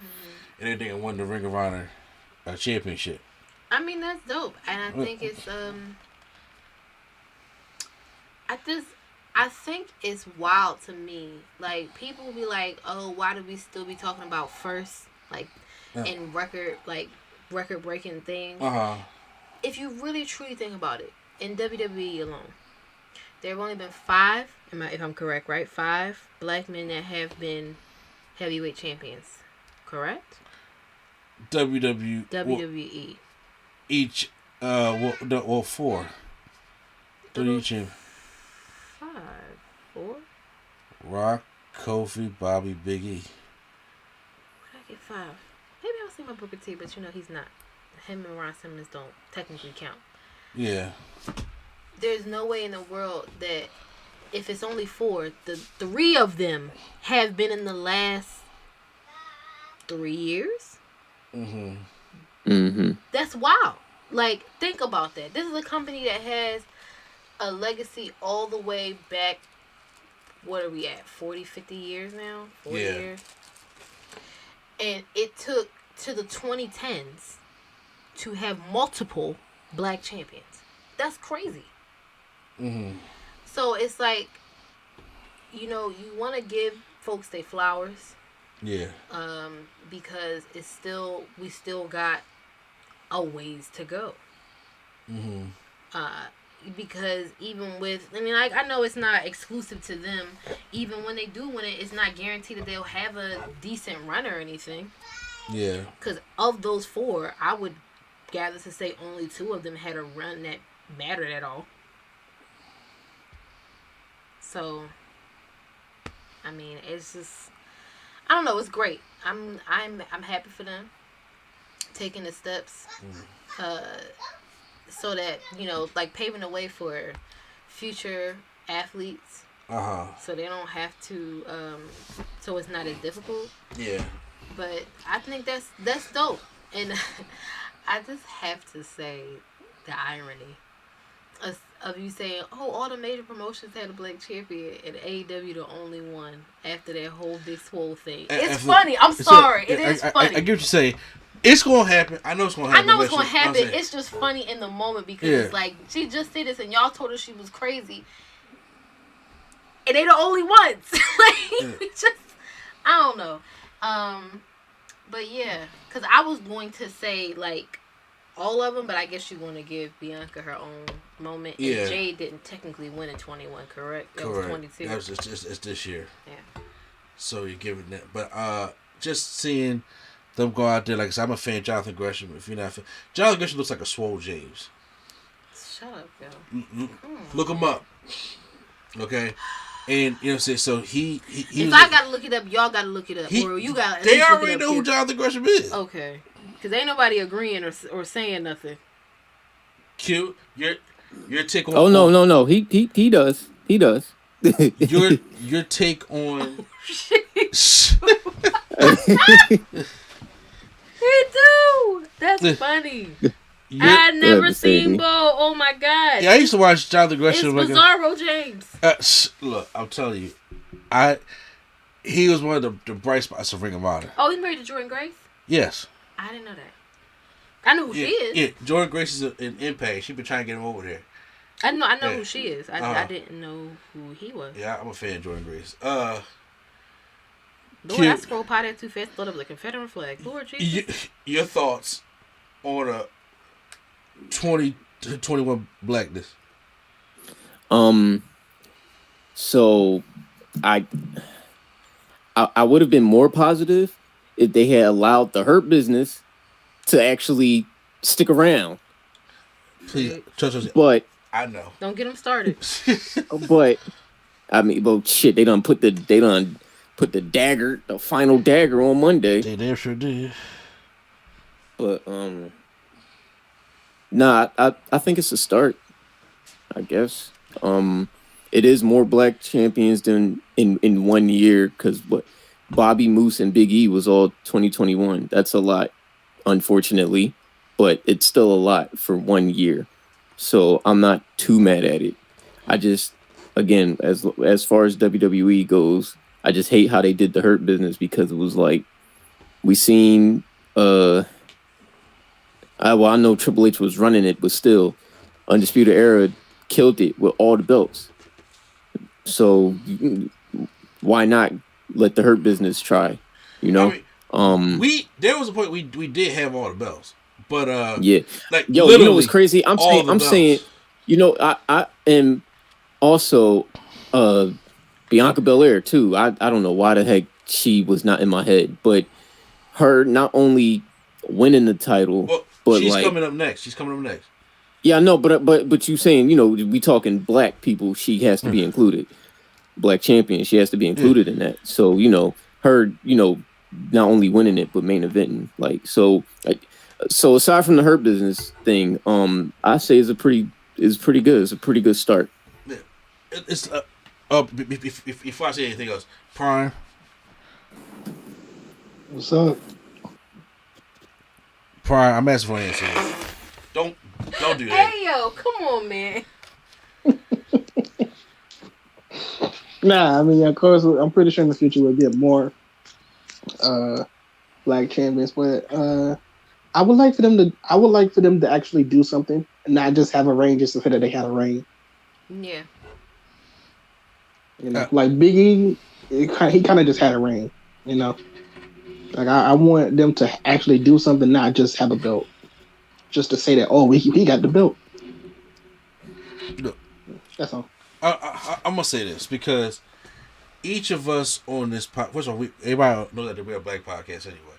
and then won the Ring of Honor championship. I mean, that's dope, and I think it's I think it's wild to me. Like, people will be like, "Oh, why do we still be talking about first, in record-breaking things?" If you really truly think about it, in WWE alone, there have only been 5, if I'm correct, right? 5 black men that have been heavyweight champions, correct? WWE. Each, 4. WWE champion. 5, 4. Rock, Kofi, Bobby, Big E. Where did I get 5? Maybe I was thinking about Booker T, but he's not. Him and Ron Simmons don't technically count. Yeah. There's no way in the world that if it's only 4, the 3 of them have been in the last 3 years. That's wild. Like, think about that. This is a company that has a legacy all the way back. What are we at? 40, 50 years now? 40 years? And it took to the 2010s to have multiple black champions. That's crazy. So it's like, you want to give folks their flowers. Yeah. Because we still got a ways to go. Because even with, I know it's not exclusive to them. Even when they do win it, it's not guaranteed that they'll have a decent run or anything. Yeah. Because of those 4, I would gather to say only 2 of them had a run that mattered at all. So, it's just, I don't know. It's great. I'm happy for them taking the steps, so that paving the way for future athletes. So they don't have to. So it's not as difficult. Yeah. But I think that's dope, and I just have to say the irony of you saying, "Oh, all the major promotions had a black champion, and AEW the only one after that whole big swole thing." It's funny. I'm sorry. It is funny. I get what you're saying. It's gonna happen. I know it's gonna happen. It's just funny in the moment because it's like she just did this, and y'all told her she was crazy, and they the only ones. I don't know. But yeah, because I was going to say all of them, but I guess you want to give Bianca her own moment. And Jade didn't technically win in 21, correct? That was 22. It's this year. Yeah. So you're giving that, but just seeing them go out there, like I said, I'm a fan of Jonathan Gresham. If you're not a fan, Jonathan Gresham looks like a swole James. Shut up, yo. Look him up. Okay. And what I'm saying, so he if I gotta look it up, y'all gotta look it up, or you got. They already know who Jonathan Gresham is. Okay, because ain't nobody agreeing or saying nothing. Q, your take on. Oh no, he does. your take on. He do. That's funny. I never seen Bo. Oh my god. Yeah, I used to watch Jonathan Gresham. It's Bizarro James. Look, I'm telling you, he was one of the bright spots of Ring of Honor. Oh, he's married to Jordan Grace? Yes. I didn't know that. I know who she is. Yeah, Jordan Grace is an Impact. She been trying to get him over there. I know who she is. I didn't know who he was. Yeah, I'm a fan of Jordan Grace. Lord, I scrolled by that too fast. Thought of the Confederate flag. Lord Jesus. Your thoughts on a 20 to 21 blackness? So I would have been more positive if they had allowed the Hurt Business to actually stick around. Please, but I know. Don't get them started. But I mean, well, shit, they done put the dagger, the final dagger on Monday. They damn sure did. But nah, I think it's a start. I guess it is more black champions than in 1 year, because what Bobby, Moose, and Big E was all 2021. That's a lot, unfortunately, but it's still a lot for 1 year. So I'm not too mad at it. I just, again, as far as WWE goes, I just hate how they did the Hurt Business, because it was like we seen. I know Triple H was running it, but still, Undisputed Era killed it with all the belts. So why not let the Hurt Business try? You know, I mean, there was a point we did have all the belts, but yeah, like yo, you know what's crazy? I'm saying, you know, I am also Bianca Belair too. I don't know why the heck she was not in my head, but her not only winning the title, but she's like, coming up next. Yeah, no, but you saying, you know, we talking black people, she has to be included. Black champion, she has to be included in that. So, you know, her, you know, not only winning it but main eventing, like, so aside from the Hurt Business thing, I say it's pretty good. It's a pretty good start. Yeah. It's before I say anything else, Prime, what's up? Prime, I'm asking for an answer. Don't do that. Hey yo, come on, man. Nah, I mean, of course, I'm pretty sure in the future we'll get more black champions, but I would like for them to actually do something and not just have a reign just to say that they had a reign. Yeah. You know, like Big E, he kind of just had a reign. You know, like I want them to actually do something, not just have a belt, just to say that he got the belt. Look, that's all. I'm gonna say this because each of us on this podcast, first of all, everybody knows that we're a black podcast anyway,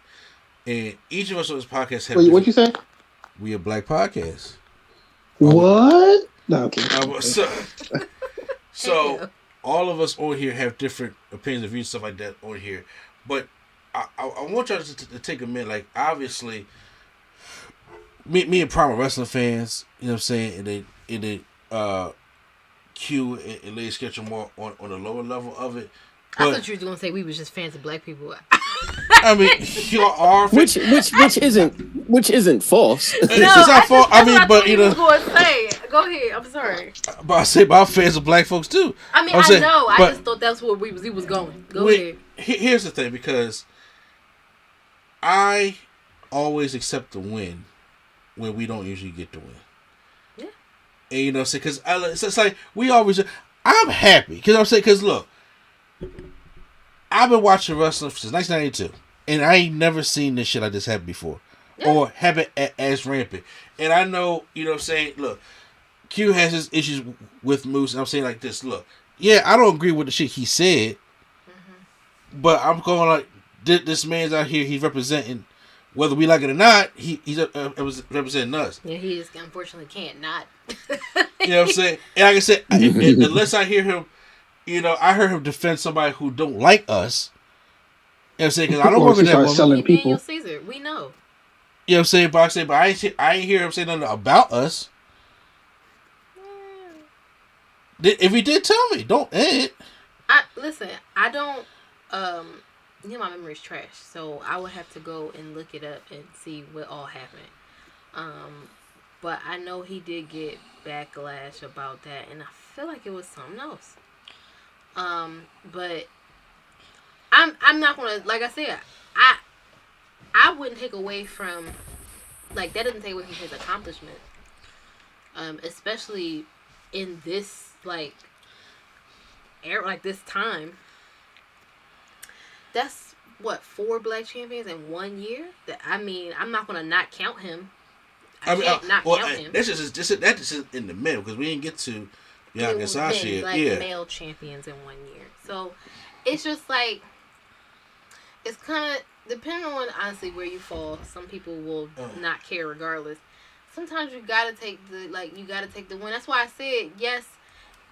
and each of us on this podcast have. Wait, what you say? We a black podcast. What? No, okay. So all of us on here have different opinions and views, stuff like that on here, but I want y'all to take a minute. Like, obviously, me and Prime are wrestling fans. You know what I'm saying? And they Q and Lady Sketch are more on the lower level of it. But, I thought you were gonna say we was just fans of black people. I mean, you are which isn't false. It's not false. I mean, but you know, go ahead. I'm sorry. But I say my fans of black folks too. I mean, I know. I just thought that's where he was going. Go ahead. Here's the thing, because I always accept the win when we don't usually get the win. Yeah. And you know what I'm saying? Because it's like we always. I'm happy because I'm saying, because look, I've been watching wrestling since 1992, and I ain't never seen this shit like this happen before, or happen as rampant. And I know, you know what I'm saying. Look, Q has his issues with Moose, and I'm saying like this. Look, yeah, I don't agree with the shit he said, but I'm going like this man's out here. He's representing, whether we like it or not. He's representing us. Yeah, he just unfortunately can't not. You know what I'm saying? And like I said, unless I hear him. You know, I heard him defend somebody who don't like us. You know what I'm saying? Because I don't work with that woman. Selling people. Daniel Caesar, we know. You know what I'm saying? But I ain't hear him say nothing about us. If he did, tell me. Don't edit. Listen, I don't. You know, my memory's trash, so I would have to go and look it up and see what all happened. But I know he did get backlash about that, and I feel like it was something else. But I'm not gonna, like I said, I wouldn't take away from, like, that doesn't take away from his accomplishment. Especially in this, like, era, like this time. That's what, 4 black champions in 1 year? I'm not gonna not count him. I can't not count him. That's just in the middle, because we didn't get to Yeah, black male champions in 1 year. So it's just like it's kind of depending on honestly where you fall. Some people will not care regardless. Sometimes you gotta take the win. That's why I said yes.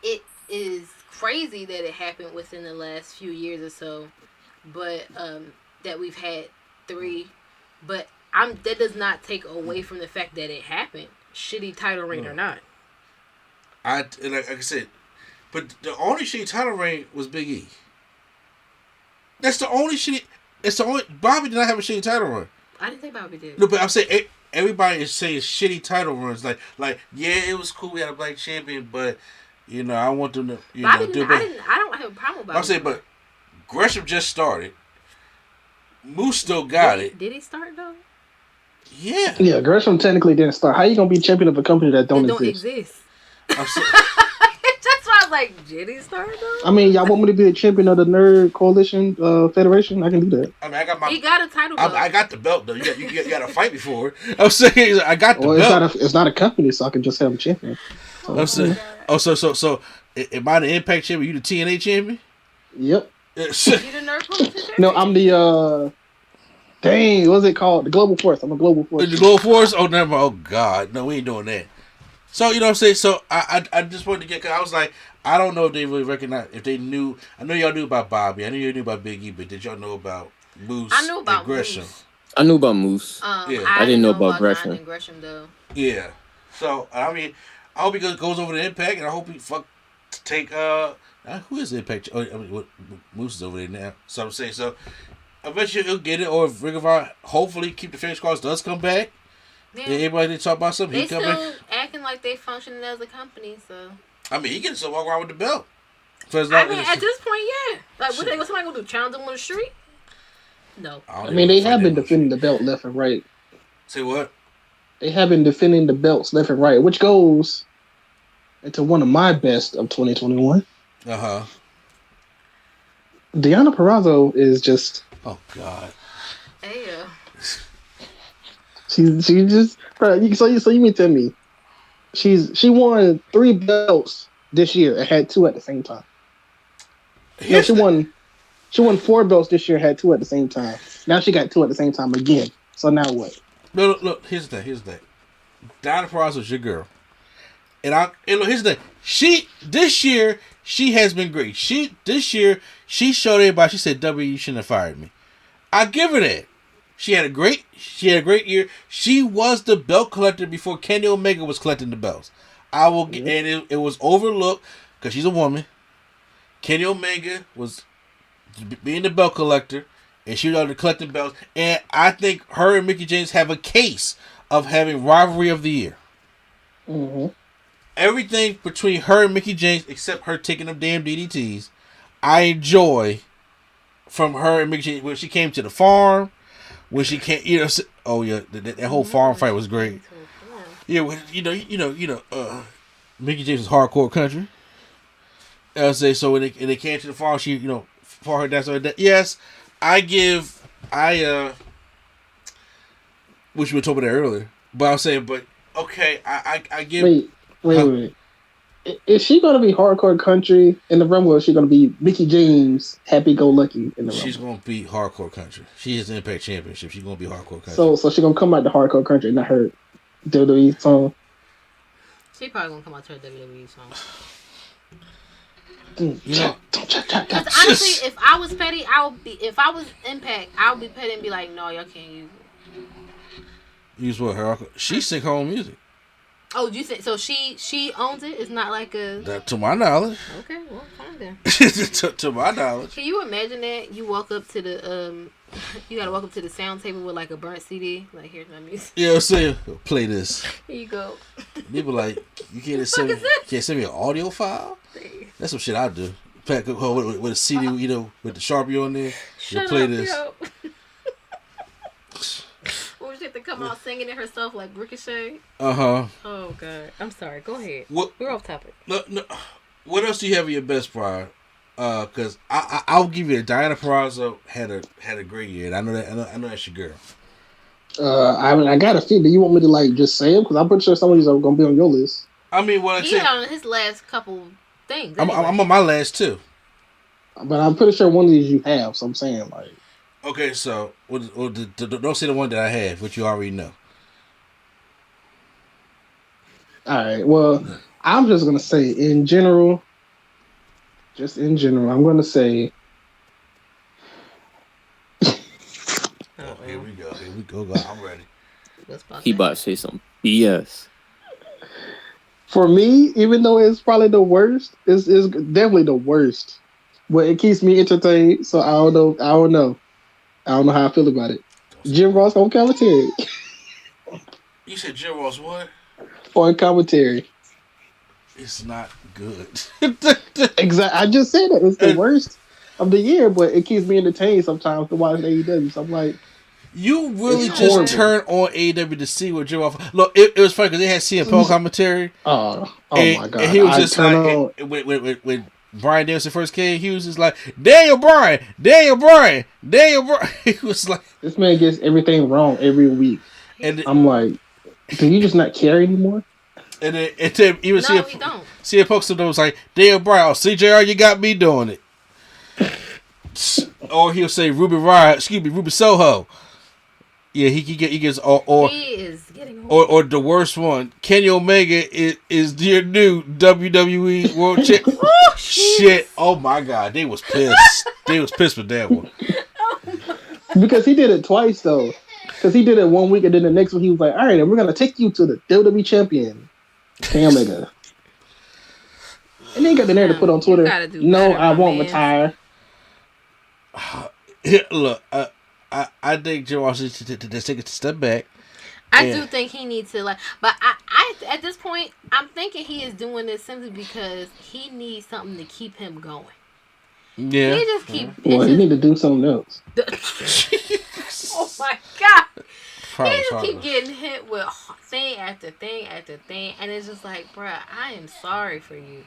It is crazy that it happened within the last few years or so, but that we've had 3. But that does not take away from the fact that it happened, shitty title reign or not. Like I said, but the only shitty title reign was Big E. That's the only shitty. It's the only Bobby did not have a shitty title run. I didn't think Bobby did. No, but I'm saying everybody is saying shitty title runs. Like yeah, it was cool. We had a black champion, but I want them to Bobby do better. I don't have a problem with Bobby. I'm saying, but Gresham just started. Moose still got it. Did he start though? Yeah. Yeah, Gresham technically didn't start. How you gonna be champion of a company that don't exist? That's why I was like, did he start though? I mean, y'all want me to be a champion of the Nerd Coalition Federation? I can do that. I mean, I got my. He got a title belt. I got the belt though. You got to fight before it. I'm saying I got the belt. It's not a company, so I can just have a champion. So, I'm saying. So, am I the Impact champion? You the TNA champion? Yep. You the Nerd Coalition champion? No, I'm the. Dang, what's it called? The Global Force. I'm a Global Force. The Global Force? Oh, never mind. Oh, God. No, we ain't doing that. So, you know what I'm saying? So, I just wanted to get... Cause I was like, I don't know if they really recognize... If they knew... I know y'all knew about Bobby. I knew you knew about Big E, but did y'all know about Moose and Gresham? I knew about Moose. Yeah. I didn't know about Gresham. Though. Yeah. So, I mean, I hope he goes over to Impact, and I hope he take... who is Impact? Oh, I mean, Moose is over there now. So, I'm saying, so... Eventually he'll get it, or if Ring of Honor hopefully keep the Phoenix Cross does come back, and everybody talk about something, they he come still back. Acting like they functioning as a company, so. I mean, he can still walk around with the belt. At this point, yeah. Like, what's somebody gonna do? Challenge him on the street? No. I mean, they have been defending the belt left and right. Say what? They have been defending the belts left and right, which goes into one of my best of 2021. Deonna Purrazzo is just. Oh God. Yeah. She just so you mean tell me she won 3 belts this year and had 2 at the same time. No, she won 4 belts this year and had 2 at the same time. Now she got 2 at the same time again. So now what? No, look, here's the thing. Deonna Purrazzo's your girl. And look, here's the thing. This year she has been great. This year she showed everybody. She said, "W, you shouldn't have fired me." I give her that. She had a great year. She was the belt collector before Kenny Omega was collecting the belts. And it was overlooked because she's a woman. Kenny Omega was being the belt collector, and she was collecting belts. And I think her and Mickie James have a case of having rivalry of the year. Mm-hmm. Everything between her and Mickie James, except her taking them damn DDTs, I enjoy from her and Mickie James. When she came to the farm, when she came, that whole farm fight was great. Yeah, Mickie James is hardcore country. I say so when they came to the farm, she fought her down. So yes, which we were talking about that earlier. But I'm saying, okay, I give. Wait. Is she going to be hardcore country in the Rumble, or is she going to be Mickie James happy-go-lucky in the Rumble? She's going to be hardcore country. She has the Impact Championship. She's going to be hardcore country. So she's going to come out to hardcore country, not her WWE song? She probably going to come out to her WWE song. Because honestly, if I was petty, if I was Impact, I would be petty and be like, no, y'all can't use it. Use what? Her? She sing her own music. Oh, you think so? She owns it. It's not like a. To my knowledge. Okay, well, fine then. to my knowledge. Can you imagine that you walk up to the you gotta walk up to the sound table with like a burnt CD. Like, here's my music. Yeah, I'm saying, play this. Here you go. People like, you can't send me an audio file. That's some shit I do. Pack up with a CD, with the Sharpie on there. Shut play up, this. Yo. Or she have to come out singing it herself like Ricochet. Oh God, I'm sorry. Go ahead. We're off topic. No. What else do you have in your best prior? Because I'll give you that. Deonna Purrazzo had a great year. And I know that's your girl. I got a feeling. Do you want me to just say it? Because I'm pretty sure some of these are going to be on your list. I mean, what I he said on his last couple things. I'm on my last 2. But I'm pretty sure one of these you have. So I'm saying like. Okay, so don't say the one that I have, which you already know. All right. Well, I'm just gonna say in general. Just in general, I'm gonna say. Oh, here we go. I'm ready. He about to say some BS. For me, even though it's probably the worst, it's definitely the worst. But it keeps me entertained, so I don't know. I don't know how I feel about it. Jim Ross on commentary. You said Jim Ross what? On commentary. It's not good. Exactly. I just said it. It's the worst of the year, but it keeps me entertained sometimes to watch AEW. So I'm like, you really just horrible. turn on AEW to see what Jim Ross. Look, it was funny because they had CM Punk commentary. Oh my god! And he was just like, when Brian Danielson first came, he was just like, Daniel Bryan. He was like, this man gets everything wrong every week. And I'm like, do you just not care anymore? And then even no, we don't. CM Punk sometimes was like, Daniel Bryan, oh, CJR, you got me doing it. Or he'll say Ruby Soho. Yeah, he gets he is getting or the worst one. Kenny Omega is your new WWE World Champion. Shit! Oh my God, they was pissed. They was pissed with that one. Because he did it twice though. Because he did it one week and then the next one he was like, "All right, and we're gonna take you to the WWE champion, Kenny Omega." And then he got the nerve to put on Twitter, "No, I won't retire." Look, I think Jim Ross needs to take a step back. I do think he needs to but I at this point I'm thinking he is doing this simply because he needs something to keep him going. Yeah, he just keep. Well, he need to do something else. Oh my God! Probably, he just keep getting hit with thing after thing after thing, and it's just like, bruh, I am sorry for you.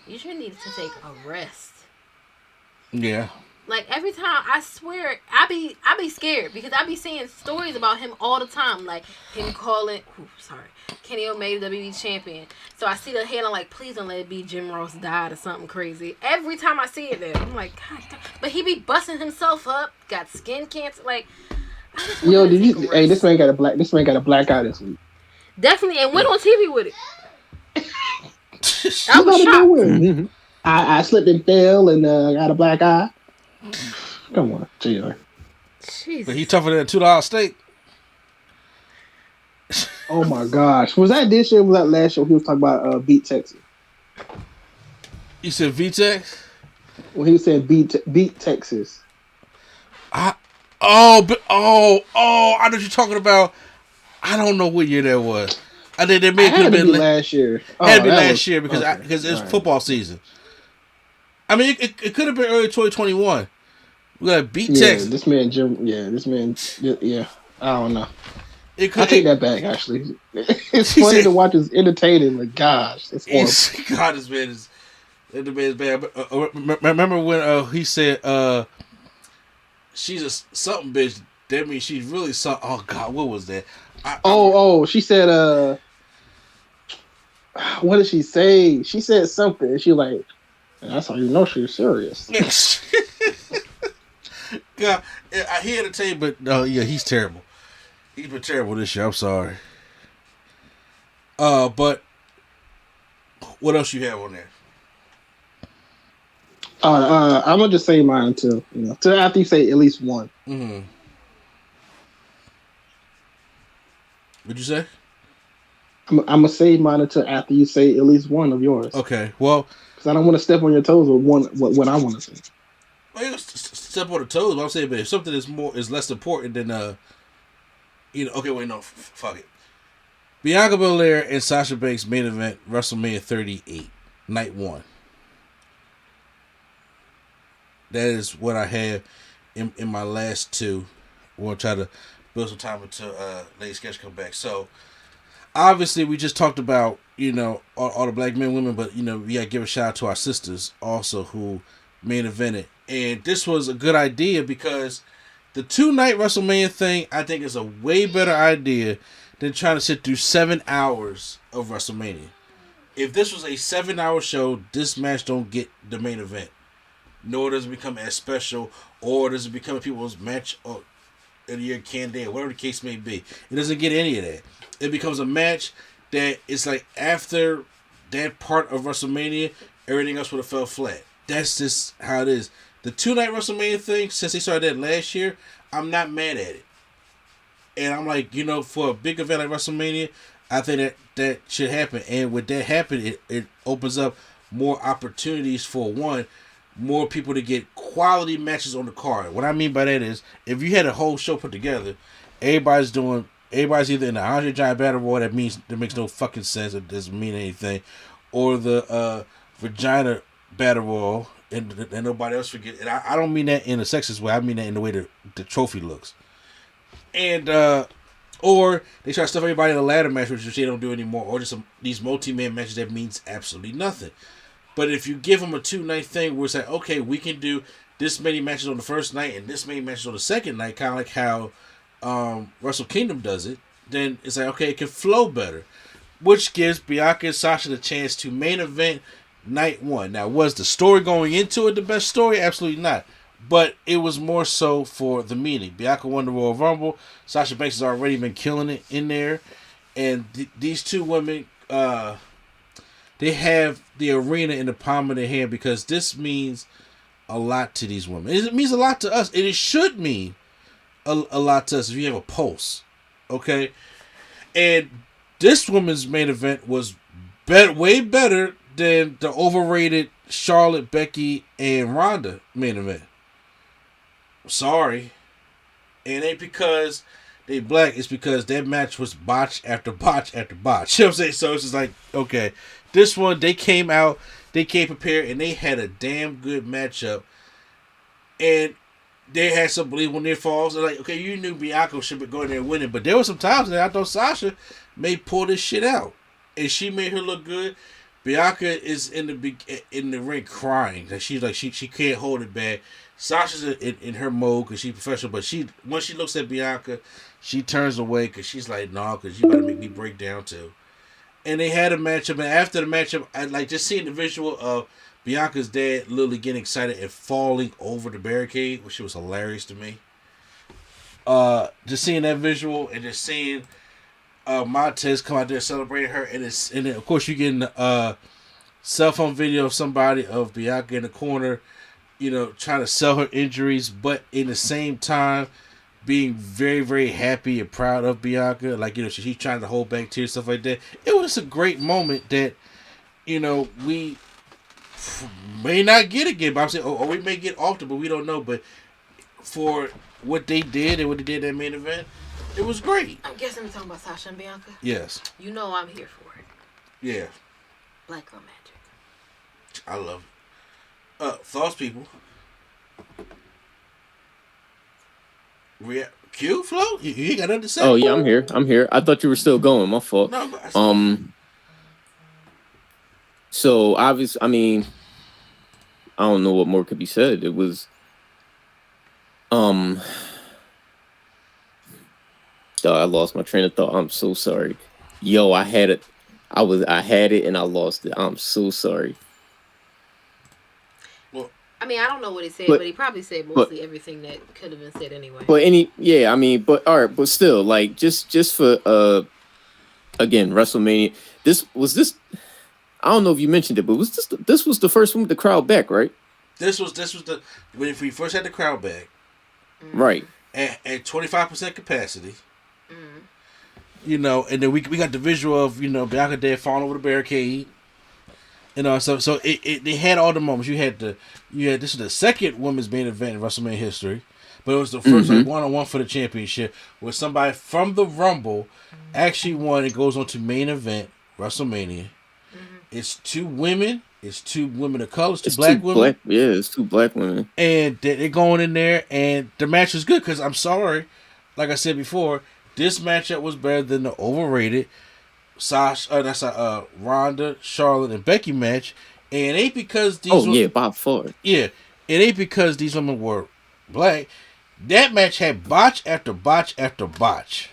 You should need to take a rest. Yeah. Like every time, I swear, I be scared because I be seeing stories about him all the time, like him calling. Kenny Omega WWE champion. So I see the head, I'm like, please don't let it be Jim Ross died or something crazy. Every time I see it there, I'm like, God. But he be busting himself up, got skin cancer, like. Yo, did you? Hey, this man got a black eye this week. Definitely, and went on TV with it. I was shocked. I slipped and fell and got a black eye. Come on, JR. But he tougher than a $2 steak. Oh my gosh. Was that this year or was that last year he was talking about Beat Texas? You said VTEX? Well, he said Beat Texas. I know what you're talking about. I don't know what year that was. I think it could have been last year. Had to be last year because it's football season. I mean, it could have been early 2021. We got Beat Texas. This man. I don't know. I take that back. Actually, it's funny to watch. It's entertaining. Like, gosh, it's horrible. God, this man is bad. Remember when he said, "She's a something bitch." That means she's really something. Oh God, what was that? She said, what did she say? She said something. She like, that's how you know she's serious. God, I hear to tell you, but yeah, he's terrible. He's been terrible this year. I'm sorry. But what else you have on there? I'm gonna just say mine too. Till after you say at least one. Mm-hmm. What'd you say? I'm gonna say mine until after you say at least one of yours. Okay. Well, because I don't want to step on your toes with what I want to say. Well, you step on the toes. But I'm saying, but if something is less important than okay, wait, no, fuck it. Bianca Belair and Sasha Banks main event WrestleMania 38, night 1. That is what I have in my last two. We'll try to build some time until Lady Sketch come back. So obviously we just talked about all the black men and women, but we gotta give a shout out to our sisters also who main evented. And this was a good idea because the 2-night WrestleMania thing I think is a way better idea than trying to sit through 7 hours of WrestleMania. if this was a 7-hour show, this match don't get the main event. Nor does it become as special, or does it become people's match of the year candidate, whatever the case may be. It doesn't get any of that. It becomes a match that it's like after that part of WrestleMania, everything else would have fell flat. That's just how it is. The 2-night WrestleMania thing, since they started that last year, I'm not mad at it. And I'm like, for a big event like WrestleMania, I think that should happen. And with that happen, it opens up more opportunities for more people to get quality matches on the card. What I mean by that is, if you had a whole show put together, everybody's either in the Andre Giant Battle Royal that makes no fucking sense, it doesn't mean anything, or the Vagina Battle Royal, and nobody else forget. And I don't mean that in a sexist way. I mean that in the way the trophy looks. And or they try to stuff everybody in a ladder match, which they don't do anymore, or just these multi-man matches that means absolutely nothing. But if you give them a 2-night thing where it's like, okay, we can do this many matches on the first night and this many matches on the second night, kind of like how Wrestle Kingdom does it, then it's like, okay, it can flow better. Which gives Bianca and Sasha the chance to main event night 1. Now, was the story going into it the best story? Absolutely not. But it was more so for the meeting. Bianca won the Royal Rumble. Sasha Banks has already been killing it in there. And these two women... they have the arena in the palm of their hand because this means a lot to these women. It means a lot to us. And it should mean a lot to us if you have a pulse. Okay? And this woman's main event was way better than the overrated Charlotte, Becky, and Ronda main event. Sorry. It ain't because they black. It's because that match was botch after botch after botch. You know what I'm saying? So it's just like, okay. This one, they came out, they came prepared, and they had a damn good matchup. And they had some believable near falls. They're like, okay, you knew Bianca should be going there and winning, but there were some times that I thought Sasha may pull this shit out, and she made her look good. Bianca is in the ring crying. She's like she can't hold it back. Sasha's in her mode because she's professional, but once she looks at Bianca, she turns away because she's like, nah, because you better make me break down too. And they had a matchup, and after the matchup, I like just seeing the visual of Bianca's dad literally getting excited and falling over the barricade, which was hilarious to me. Just seeing that visual and just seeing Montez come out there celebrating her, and then of course you getting a cell phone video of somebody of Bianca in the corner, trying to sell her injuries, but in the same time being very, very happy and proud of Bianca. Like, she's trying to hold back tears, stuff like that. It was a great moment that, we may not get again. But I'm saying, or we may get often, but we don't know. But for what they did and what they did in that main event, it was great. I'm guessing we're talking about Sasha and Bianca? Yes. I'm here for it. Yeah. Black Girl Magic. I love it. Thoughts, people? Q Flo? You got nothing to say? Oh yeah, I'm here. I thought you were still going. My fault. No, So obviously, I mean, I don't know what more could be said. It was, I lost my train of thought. I'm so sorry. Yo, I had it. I had it and I lost it. I'm so sorry. I mean, I don't know what he said, but he probably said mostly everything that could have been said anyway. But all right, but still, like, just for again, WrestleMania. This. I don't know if you mentioned it, but this was the first one with the crowd back, right? This was when we first had the crowd back, right? At 25% capacity. And then we got the visual of Bianca Dad falling over the barricade. So they had all the moments. You had this is the second women's main event in WrestleMania history, but it was the first one-on-one for the championship where somebody from the Rumble actually won and goes on to main event WrestleMania. It's two women. It's two women of color. It's black women. It's two black women. And they're going in there, and the match was good because I'm sorry, like I said before, this matchup was better than the overrated Ronda, Charlotte, and Becky match, and it ain't because these. Bob Ford. Yeah, it ain't because these women were black. That match had botch after botch after botch.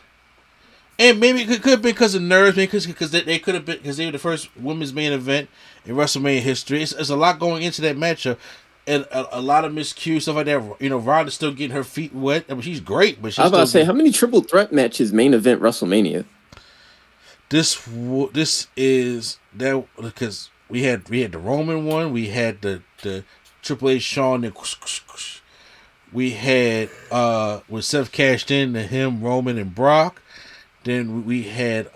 And maybe it could have been because of nerves, maybe because they could have been because they were the first women's main event in WrestleMania history. It's a lot going into that matchup, and a lot of miscues, stuff like that. You know, Ronda's still getting her feet wet. I mean, she's great, but she's I was about to say, getting... how many triple threat matches main event WrestleMania? This is that because we had the Roman one, we had the Triple H Shawn, and we had when Seth cashed in to him, Roman and Brock. Then we had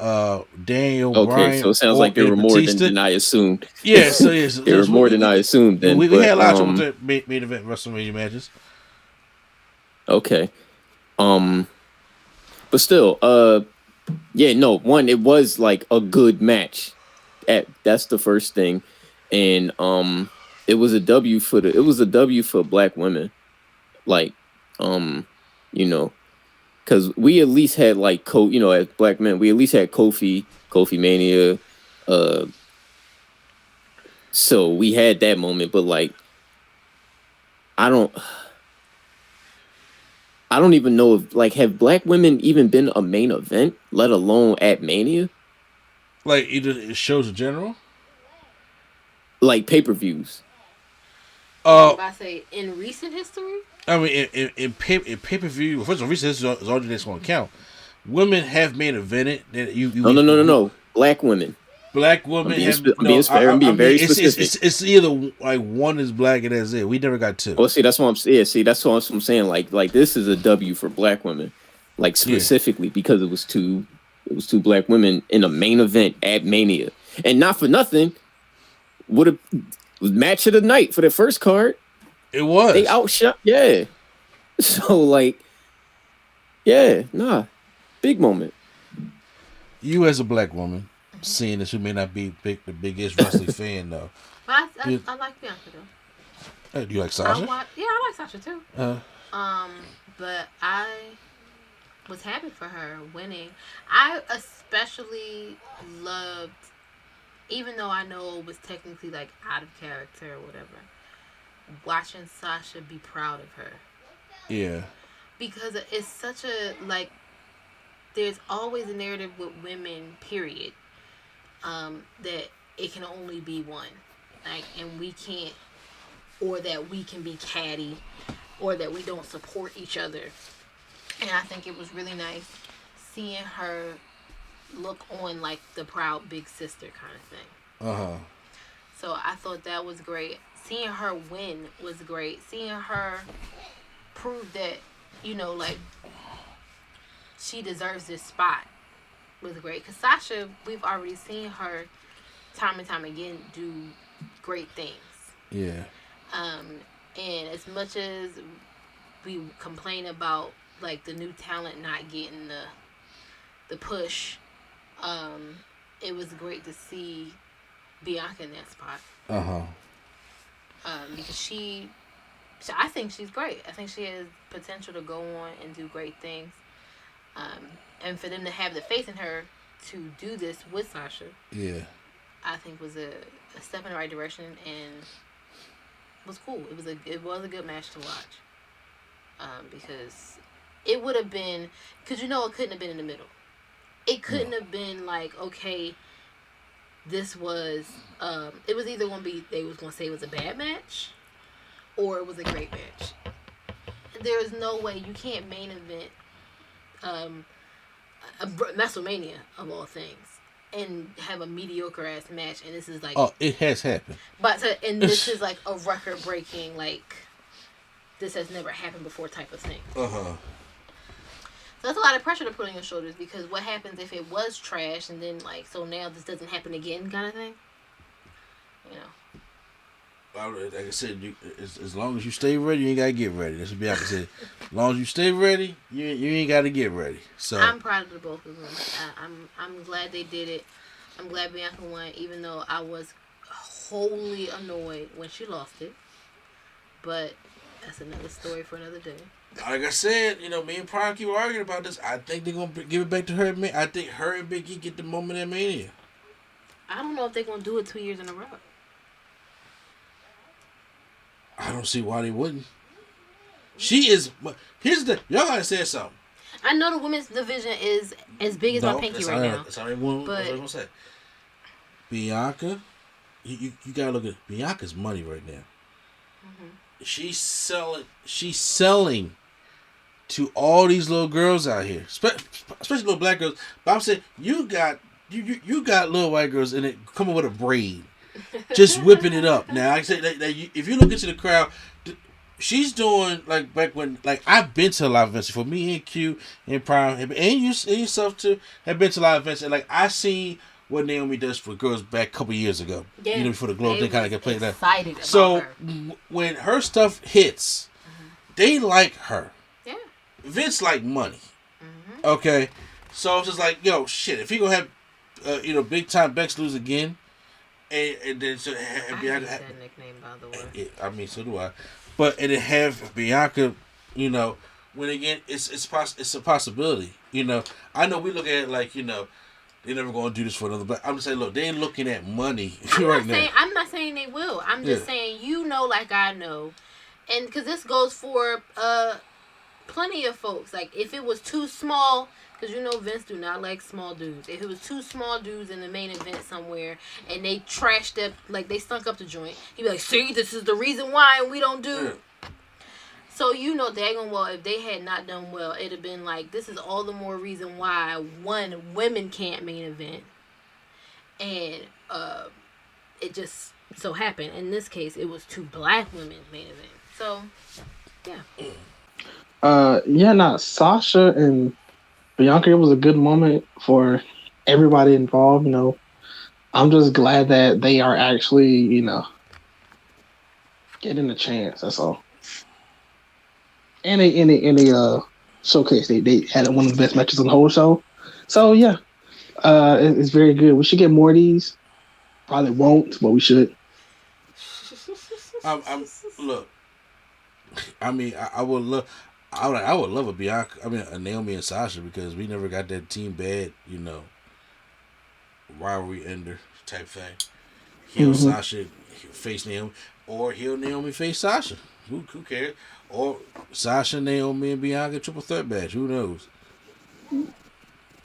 Daniel. Okay, Bryan, so it sounds like there were more than I assumed. Yeah, so yes, there were more than I assumed. Then we had a lot of main event WrestleMania matches. Okay, but still, yeah, no, one, it was like a good match. That's the first thing, and it was a W for Black women, like, you know. Because we at least had like as Black men, we at least had Kofi Mania, so we had that moment. But like, I don't even know if like have Black women even been a main event, let alone at Mania. Like either shows in general, like pay-per-views. I say in recent history. I mean, in pay-per-view, first of all, recent history is all that's going to count. Women have main evented. No. Black women. Black women I'm being very specific. It's either like one is black and that's it. We never got two. Well, see, that's what I'm saying. Like this is a W for Black women, like specifically because it was two Black women in a main event at Mania, and not for nothing, would have was match of the night for the first card. It was. They outshot, yeah. So like, yeah, big moment. You as a Black woman, seeing this, who may not be the biggest wrestling fan though. I like Bianca though. Do you like Sasha? I like Sasha too. But I was happy for her winning. I especially loved, even though I know it was technically like out of character or whatever, watching Sasha be proud of her. Yeah. Because it's such a, like, there's always a narrative with women, period, that it can only be one. Like, and we can't, or that we can be catty, or that we don't support each other. And I think it was really nice seeing her look on like the proud big sister kind of thing. So I thought that was great. Seeing her win was great. Seeing her prove that, like, she deserves this spot was great. Because Sasha, we've already seen her time and time again do great things. Yeah. And as much as we complain about, like, the new talent not getting the push, it was great to see Bianca in that spot. Because I think she's great. I think she has potential to go on and do great things. And for them to have the faith in her to do this with Sasha, I think was a step in the right direction and was cool. It was a good match to watch. Because it would have been, because it couldn't have been in the middle. It couldn't have been like, okay, this was, it was either going to be, they was going to say it was a bad match, or it was a great match. There is no way, you can't main event a Wrestlemania of all things and have a mediocre ass match, and this is like, oh, it has happened. And this is like a record breaking, like, this has never happened before type of thing. So that's a lot of pressure to put on your shoulders, because what happens if it was trash and then, like, so now this doesn't happen again kind of thing? Like I said, as long as you stay ready, you ain't gotta get ready. That's what Bianca said. As long as you stay ready, you ain't gotta get ready. So I'm proud of the both of them. I'm glad they did it. I'm glad Bianca won, even though I was wholly annoyed when she lost it. But that's another story for another day. Like I said, me and Prime keep arguing about this. I think they're gonna give it back to her. I think her and Big E get the moment at Mania. I don't know if they're gonna do it 2 years in a row. I don't see why they wouldn't. She is. Y'all gotta say something. I know the women's division is as big as my pinky right now. That's not even what I was gonna say. Bianca, you gotta look at Bianca's money right now. Mm-hmm. She's selling to all these little girls out here, especially little black girls. But I'm saying you got little white girls in it coming with a braid, just whipping it up. Now I say that if you look into the crowd, she's doing like back when I've been to a lot of events for me and Q and Prime and you and yourself too have been to a lot of events, and like I seen what Naomi does for girls back a couple years ago. Yeah, before the Globe, they kind of get played that. So when her stuff hits, they like her. Yeah, Vince like money. Mm-hmm. Okay, so it's just like shit. If he gonna have big time Bex lose again, and then so have Bianca that nickname by the way. I mean, so do I. But and then have Bianca, when again it's a possibility. I know we look at it like they're never going to do this for another. But I'm just saying, look, they ain't looking at money right now. I'm not saying they will. I'm just saying, like I know, and because this goes for plenty of folks. Like if it was too small, because Vince do not like small dudes. If it was two small dudes in the main event somewhere and they trashed up, like they stunk up the joint, he'd be like, "See, this is the reason why we don't do." Yeah. So daggone well, if they had not done well, it'd have been like, this is all the more reason why women can't main event, and it just so happened in this case it was two black women main event. So Sasha and Bianca, it was a good moment for everybody involved. I'm just glad that they are actually getting a chance. That's all. And they showcase they had one of the best matches on the whole show. So it's very good. We should get more of these. Probably won't, but we should. Look. I mean, I would love a Bianca. I mean, a Naomi and Sasha, because we never got that team bad, rivalry ender type thing. Heel Sasha face Naomi, or heel Naomi face Sasha. Who cares? Or Sasha, Naomi, and Bianca triple threat match. Who knows?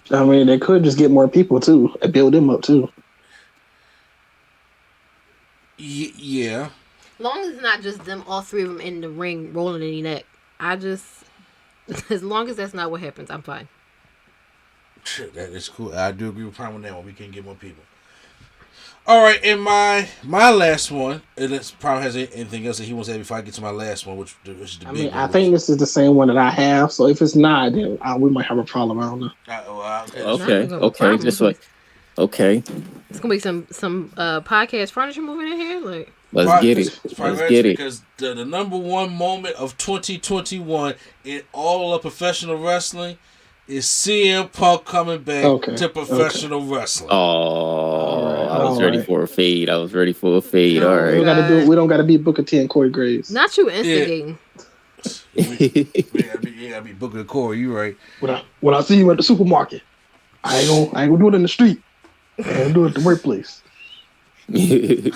I mean, they could just get more people too and build them up too. Yeah. As long as it's not just them, all three of them in the ring rolling in the neck. As long as that's not what happens, I'm fine. That is cool. I do agree with Prime on that one. We can get more people. All right, and my last one, unless Prime has anything else that he wants to add before I get to my last one, which is the big one. I think this is the same one that I have, so if it's not, then we might have a problem. I don't know. Okay. Just like, okay. It's gonna be some podcast furniture moving in here. Like, let's get it. Because the number one moment of 2021 in all of professional wrestling is CM Punk coming back to professional wrestling. Oh, I was ready for a fade. All right. We don't gotta be Booker T and Corey Graves. Not you instigating. You gotta be Booker and Corey. You right. When I see you at the supermarket, I ain't gonna do it in the street. I'm gonna do it at the workplace. The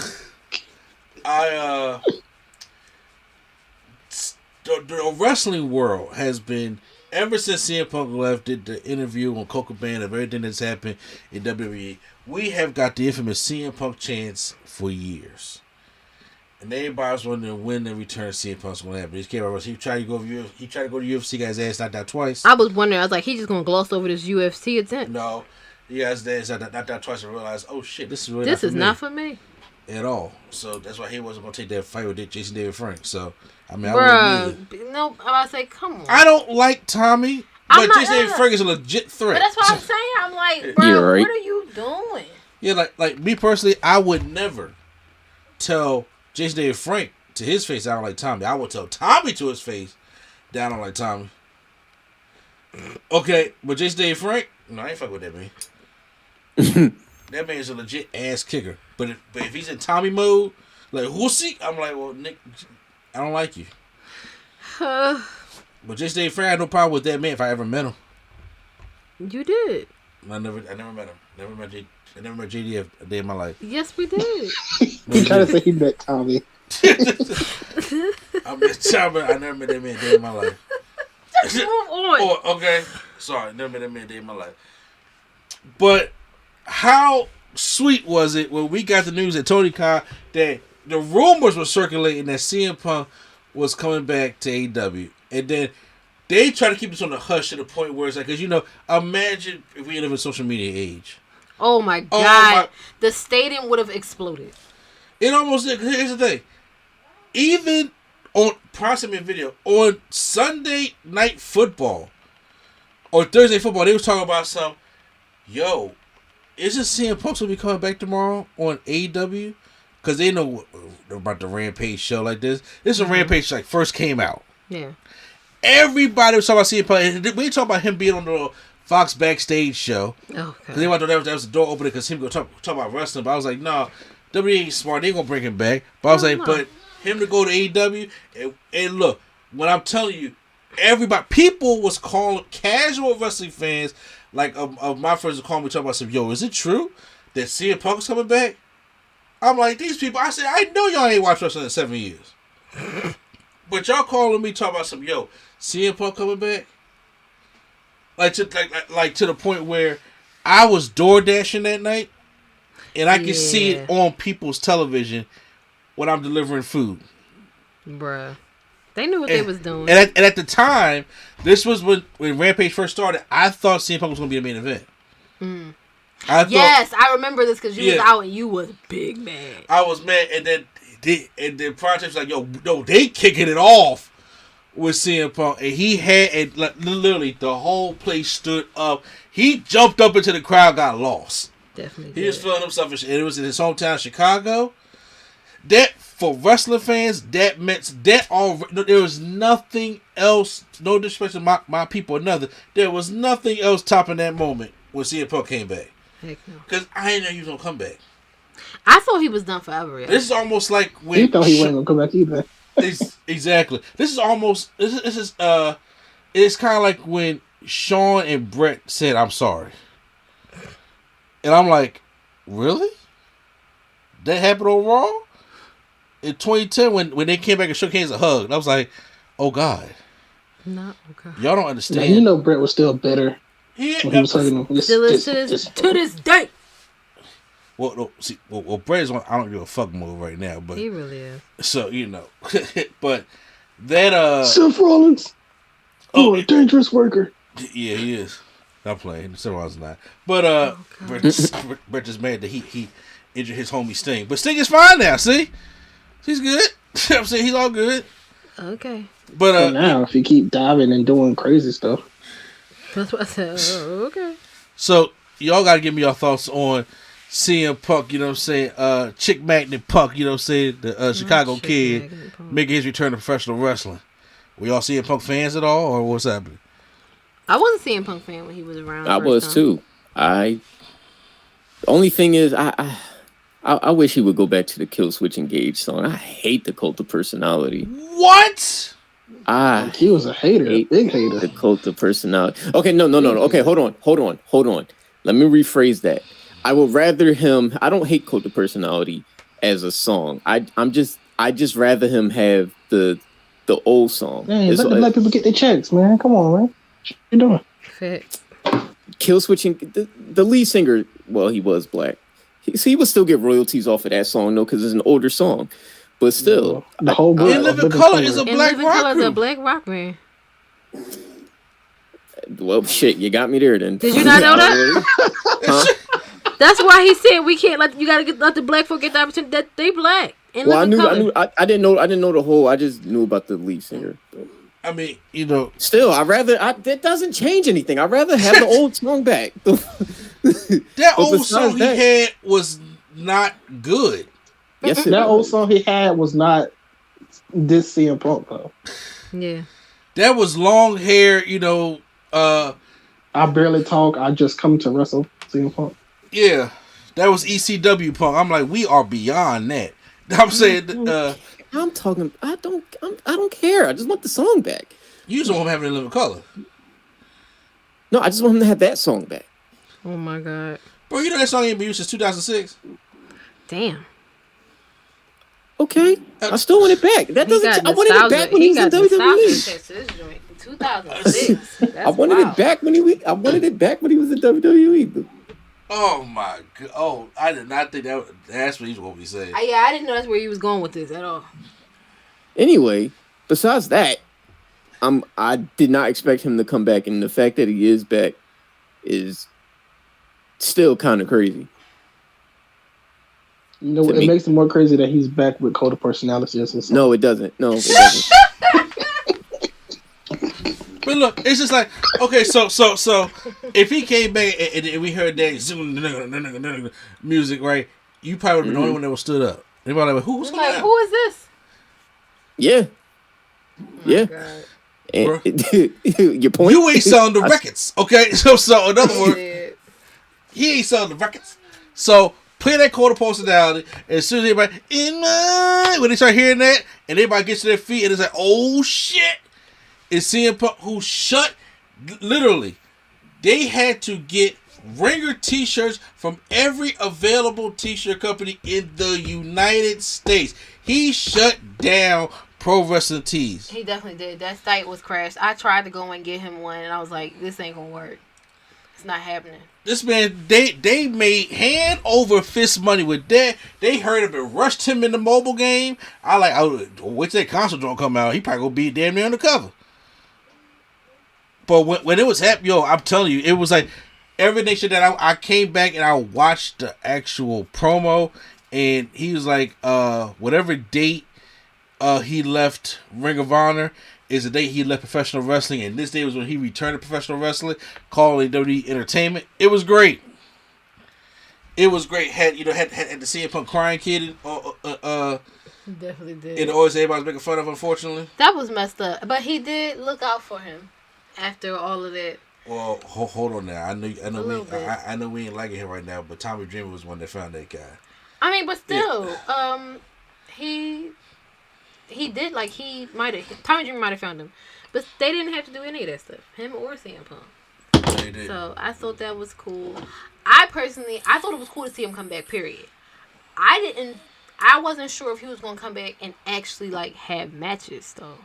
wrestling world has been, ever since CM Punk left, did the interview on Coca Band of everything that's happened in WWE, we have got the infamous CM Punk chants for years. And everybody's wondering when the return of CM Punk's going to happen. He tried to go to UFC, got his ass knocked out twice. I was wondering, I was like, he's just going to gloss over this UFC attempt. No, he got his ass knocked out twice and realized, oh shit, this is not for me. At all. So that's why he wasn't going to take that fight with Jason David Frank. So, I mean, no, I say, come on. I don't like Tommy, but Jason David Frank is a legit threat. But that's what I'm saying. I'm like, bro, right. What are you doing? Yeah, like me personally, I would never tell Jason David Frank to his face I don't like Tommy. I would tell Tommy to his face that I don't like Tommy. Okay, but Jason David Frank, no, I ain't fuck with that man. That man is a legit ass kicker. But if he's in Tommy mode, like whoosy, I'm like, well, Nick, I don't like you. But Jason David Frank, I had no problem with that man if I ever met him. You did. I never met him. I never met JDF a day in my life. Yes, we did. He tried to say he met Tommy. I met Tommy. I never met that man a day in my life. Just move on. Okay. Sorry, never been a day in my life. But how sweet was it when we got the news at Tony Khan that the rumors were circulating that CM Punk was coming back to AEW, and then they try to keep us on the hush to the point where it's like, because imagine if we live in social media age. Oh my God, the stadium would have exploded. It almost did. Here's the thing, even on proximate video on Sunday Night Football or Thursday Football, they was talking about some. Yo, isn't CM Punk will be coming back tomorrow on AEW? Because they know about the Rampage show like this. This is a Rampage like first came out. Yeah. Everybody was talking about CM Punk. We talk about him being on the Fox backstage show. Oh, because they thought that was the door opener because him go talk about wrestling. But I was like, no, WWE ain't smart. They ain't gonna bring him back. But I was like, but him to go to AEW and look, when I'm telling you, people was calling casual wrestling fans. Like, of my friends were calling me talking about some, yo, is it true that CM Punk is coming back? I'm like, these people, I said, I know y'all ain't watched wrestling in 7 years. But y'all calling me talking about some, yo, CM Punk coming back? Like to the point where I was door dashing that night, and I could see it on people's television when I'm delivering food. Bruh. They knew what they was doing. And at the time, this was when Rampage first started, I thought CM Punk was going to be a main event. Mm. I remember this because you was out and you was big mad. I was mad, and then Project was like, yo, they kicking it off with CM Punk. And he had, literally, the whole place stood up. He jumped up into the crowd, got lost. Definitely He was feeling himself, and it was in his hometown, Chicago. That, for wrestling fans, that meant that there was nothing else, no disrespect to my people or nothing, there was nothing else topping that moment when CM Punk came back. Heck no. Because I didn't know he was going to come back. I thought he was done forever. Yeah. This is almost like when... He thought he wasn't going to come back either. Exactly. This is almost... It's kind of like when Shawn and Brett said, I'm sorry. And I'm like, really? That happened on Raw? In 2010, when they came back and shook hands and hugged, I was like, oh, God. Not okay. Y'all don't understand. Now, you know Brett was still bitter when he was hugging him. To this day. Well, Brett is on I don't give a fuck mode right now. But he really is. So, but that... Seth Rollins, you're a dangerous worker. Yeah, he is. Not playing. Seth Rollins not. But Brett just mad that he injured his homie Sting. But Sting is fine now, see? He's good. I'm saying he's all good. Okay. But now, if you keep diving and doing crazy stuff. That's what I said. Okay. So, y'all got to give me your thoughts on CM Punk, you know what I'm saying? Chick Magnet Punk, you know what I'm saying? The Chicago kid making his return to professional wrestling. Were y'all CM Punk fans at all, or what's happening? I wasn't CM Punk fan when he was around. I was too. The only thing is, I wish he would go back to the Kill Switch Engage song. I hate the Cult of Personality. What? He was a hater, a big hater. The Cult of Personality. Okay, no. Okay, hold on. Let me rephrase that. I would rather him. I don't hate Cult of Personality as a song. I just rather him have the old song. Man, let people get their checks, man. Come on, man. What you doing? Fit. Kill Switching. The lead singer. Well, he was black. He would still get royalties off of that song, though, because it's an older song. But still, the whole group. In Living Color is a black rock band. Well, shit, you got me there then. Did you not know that? Huh? That's why he said we can't let the black folk get the opportunity that they black. Well, I didn't know the whole. I just knew about the lead singer. I mean, Still, that doesn't change anything. I'd rather have the old song back. That old song he had was not good. Yes, that old song he had was not this CM Punk though. Yeah. That was long hair, I barely talk. I just come to wrestle CM Punk. Yeah, that was ECW Punk. I'm like, we are beyond that. I'm saying, I'm talking. I don't care. I just want the song back. You just want him having a living color. No, I just want him to have that song back. Oh my God, bro! You know that song ain't been used since 2006. Damn. Okay, I still want it back. That doesn't. I wanted it back when he was in WWE. 2006. I wanted it back when he was in WWE. Oh my god! Oh, I did not think that's what he was going to be saying. Yeah, I didn't know that's where he was going with this at all. Anyway, besides that, I did not expect him to come back, and the fact that he is back is still kind of crazy. You know, it makes it more crazy that he's back with Code of Personality. No, it doesn't. No, it doesn't. But look, it's just like, okay, so if he came back and we heard that music, right? You probably would have been the only one that was stood up. Everybody like, who's like, who is this? Yeah. Yeah. And, your point? You ain't selling the records, okay? So in other words, he ain't selling the records. So play that Code of Personality, and as soon as everybody when they start hearing that, and everybody gets to their feet, and it's like, oh shit! It's CM Punk who literally, they had to get Ringer t-shirts from every available t-shirt company in the United States. He shut down Pro Wrestling Tees. He definitely did. That site was crashed. I tried to go and get him one, and I was like, this ain't gonna work. It's not happening. This man, they made hand over fist money with that. They heard him and rushed him in the mobile game. I wait till that console don't come out. He probably gonna be damn near on the cover. But when it was happening, I'm telling you, it was like every nation that I came back and I watched the actual promo, and he was like, whatever date he left Ring of Honor is the day he left professional wrestling, and this day was when he returned to professional wrestling, calling WWE Entertainment. It was great. It was great. Had the CM Punk crying kid, definitely did. And always everybody was making fun of, unfortunately. That was messed up, but he did look out for him after all of that. Well, hold on now. I know we ain't liking him right now, but Tommy Dreamer was one that found that guy. I mean, but still, he did, like, Tommy Dreamer might have found him, but they didn't have to do any of that stuff, him or CM Punk. They did. So I thought that was cool. I thought it was cool to see him come back. Period. I wasn't sure if he was gonna come back and actually like have matches though.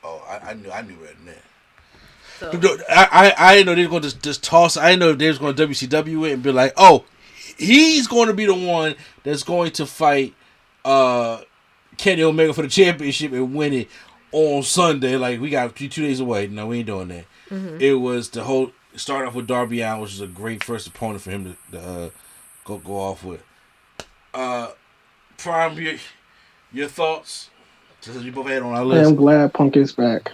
Oh, I knew right now. So. I didn't know they were going to just toss. I didn't know they was going to WCW it and be like, oh, he's going to be the one that's going to fight Kenny Omega for the championship and win it on Sunday. Like, we got 2 days away. No, we ain't doing that. Mm-hmm. It was the whole start off with Darby Allin, which is a great first opponent for him to go off with. Prime, your thoughts? Since you both had on our list. I'm glad Punk is back.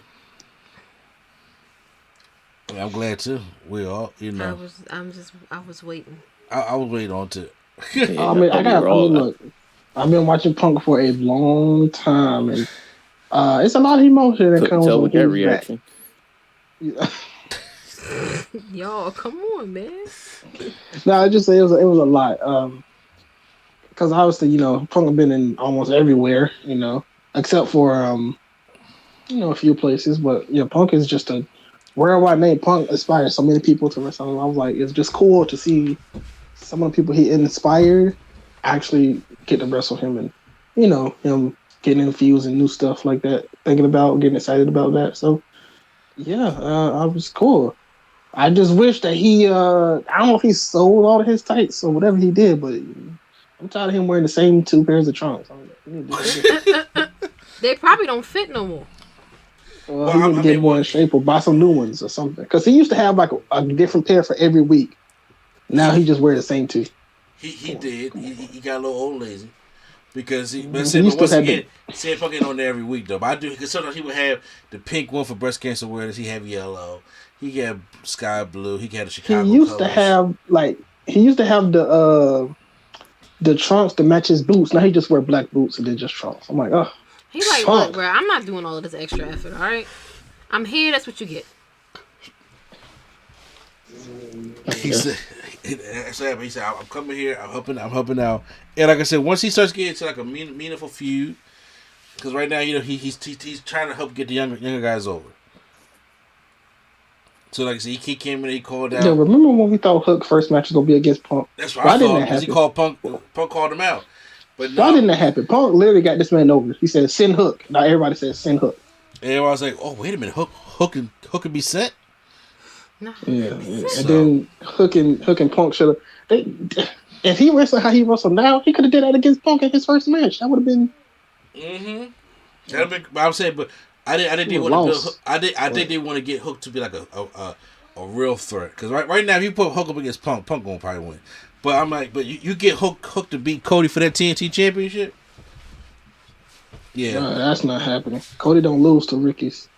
I'm glad too. We all, I was waiting. I was waiting on to. Look. I've been watching Punk for a long time, and it's a lot of emotion that comes with that reaction. Y'all, come on, man. No, I just say it was a lot. Because obviously, Punk have been in almost everywhere, except for a few places. But Punk is just a worldwide name. Punk inspires so many people to wrestle. I was like, it's just cool to see some of the people he inspired actually get to wrestle him, and him getting infused in new stuff like that. Getting excited about that. So I was cool. I just wish that he, I don't know if he sold all of his tights or whatever he did, but I'm tired of him wearing the same 2 pairs of trunks. They probably don't fit no more. Well, he need to get more in shape or buy some new ones or something. Because he used to have like a different pair for every week. Now he just wears the same 2. He did. He got a little old lazy. Because CM Punk ain't on there every week though. But I do, because sometimes he would have the pink one for breast cancer awareness. He have yellow. He had sky blue. He had the Chicago. He used to have the trunks to match his boots. Now he just wear black boots and then just trunks. I'm like, oh. He's like, look, bro, I'm not doing all of this extra effort. All right, I'm here. That's what you get. He said, I'm coming here. I'm helping out. And like I said, once he starts getting to like a meaningful feud, because right now, he's trying to help get the younger guys over. So like I said, he came in, he called out. Yeah, remember when we thought Hook first match was gonna be against Punk? That's what I thought, because he called Punk called him out. But no. Why didn't that happen? Punk literally got this man over. He said, send Hook. Now everybody says, send Hook. everyone was like, "Oh, wait a minute, Hook can be set." No. Yeah. And then Hook and Punk should have. If he wrestled how he wrestled now, he could have did that against Punk in his first match. That would have been. Mm-hmm. That'd been. I'm saying, but I didn't want to build. I think they want to get Hook to be like a real threat. Because right now, if you put Hook up against Punk gonna probably win. But I'm like, but you get Hook to beat Cody for that TNT Championship. Yeah, that's not happening. Cody don't lose to Ricky's.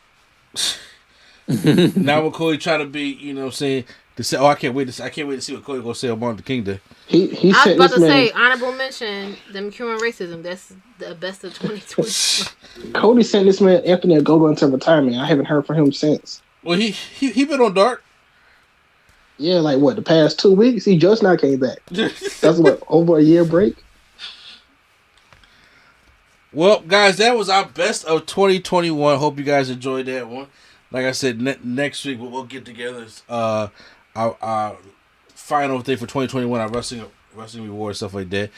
Now when Cody try to be, you know what I'm saying, to say, I can't wait to see what Cody gonna say on Martin King Day. I was about to say, honorable mention, them curing racism. That's the best of 2020. Cody sent this man Anthony Ogogo into retirement. I haven't heard from him since. Well, he been on Dark. Yeah, like what, the past 2 weeks? He just now came back. That's what, over a year break? Well, guys, that was our best of 2021. Hope you guys enjoyed that one. Like I said, next week we'll get together our final thing for 2021, our wrestling reward, stuff like that.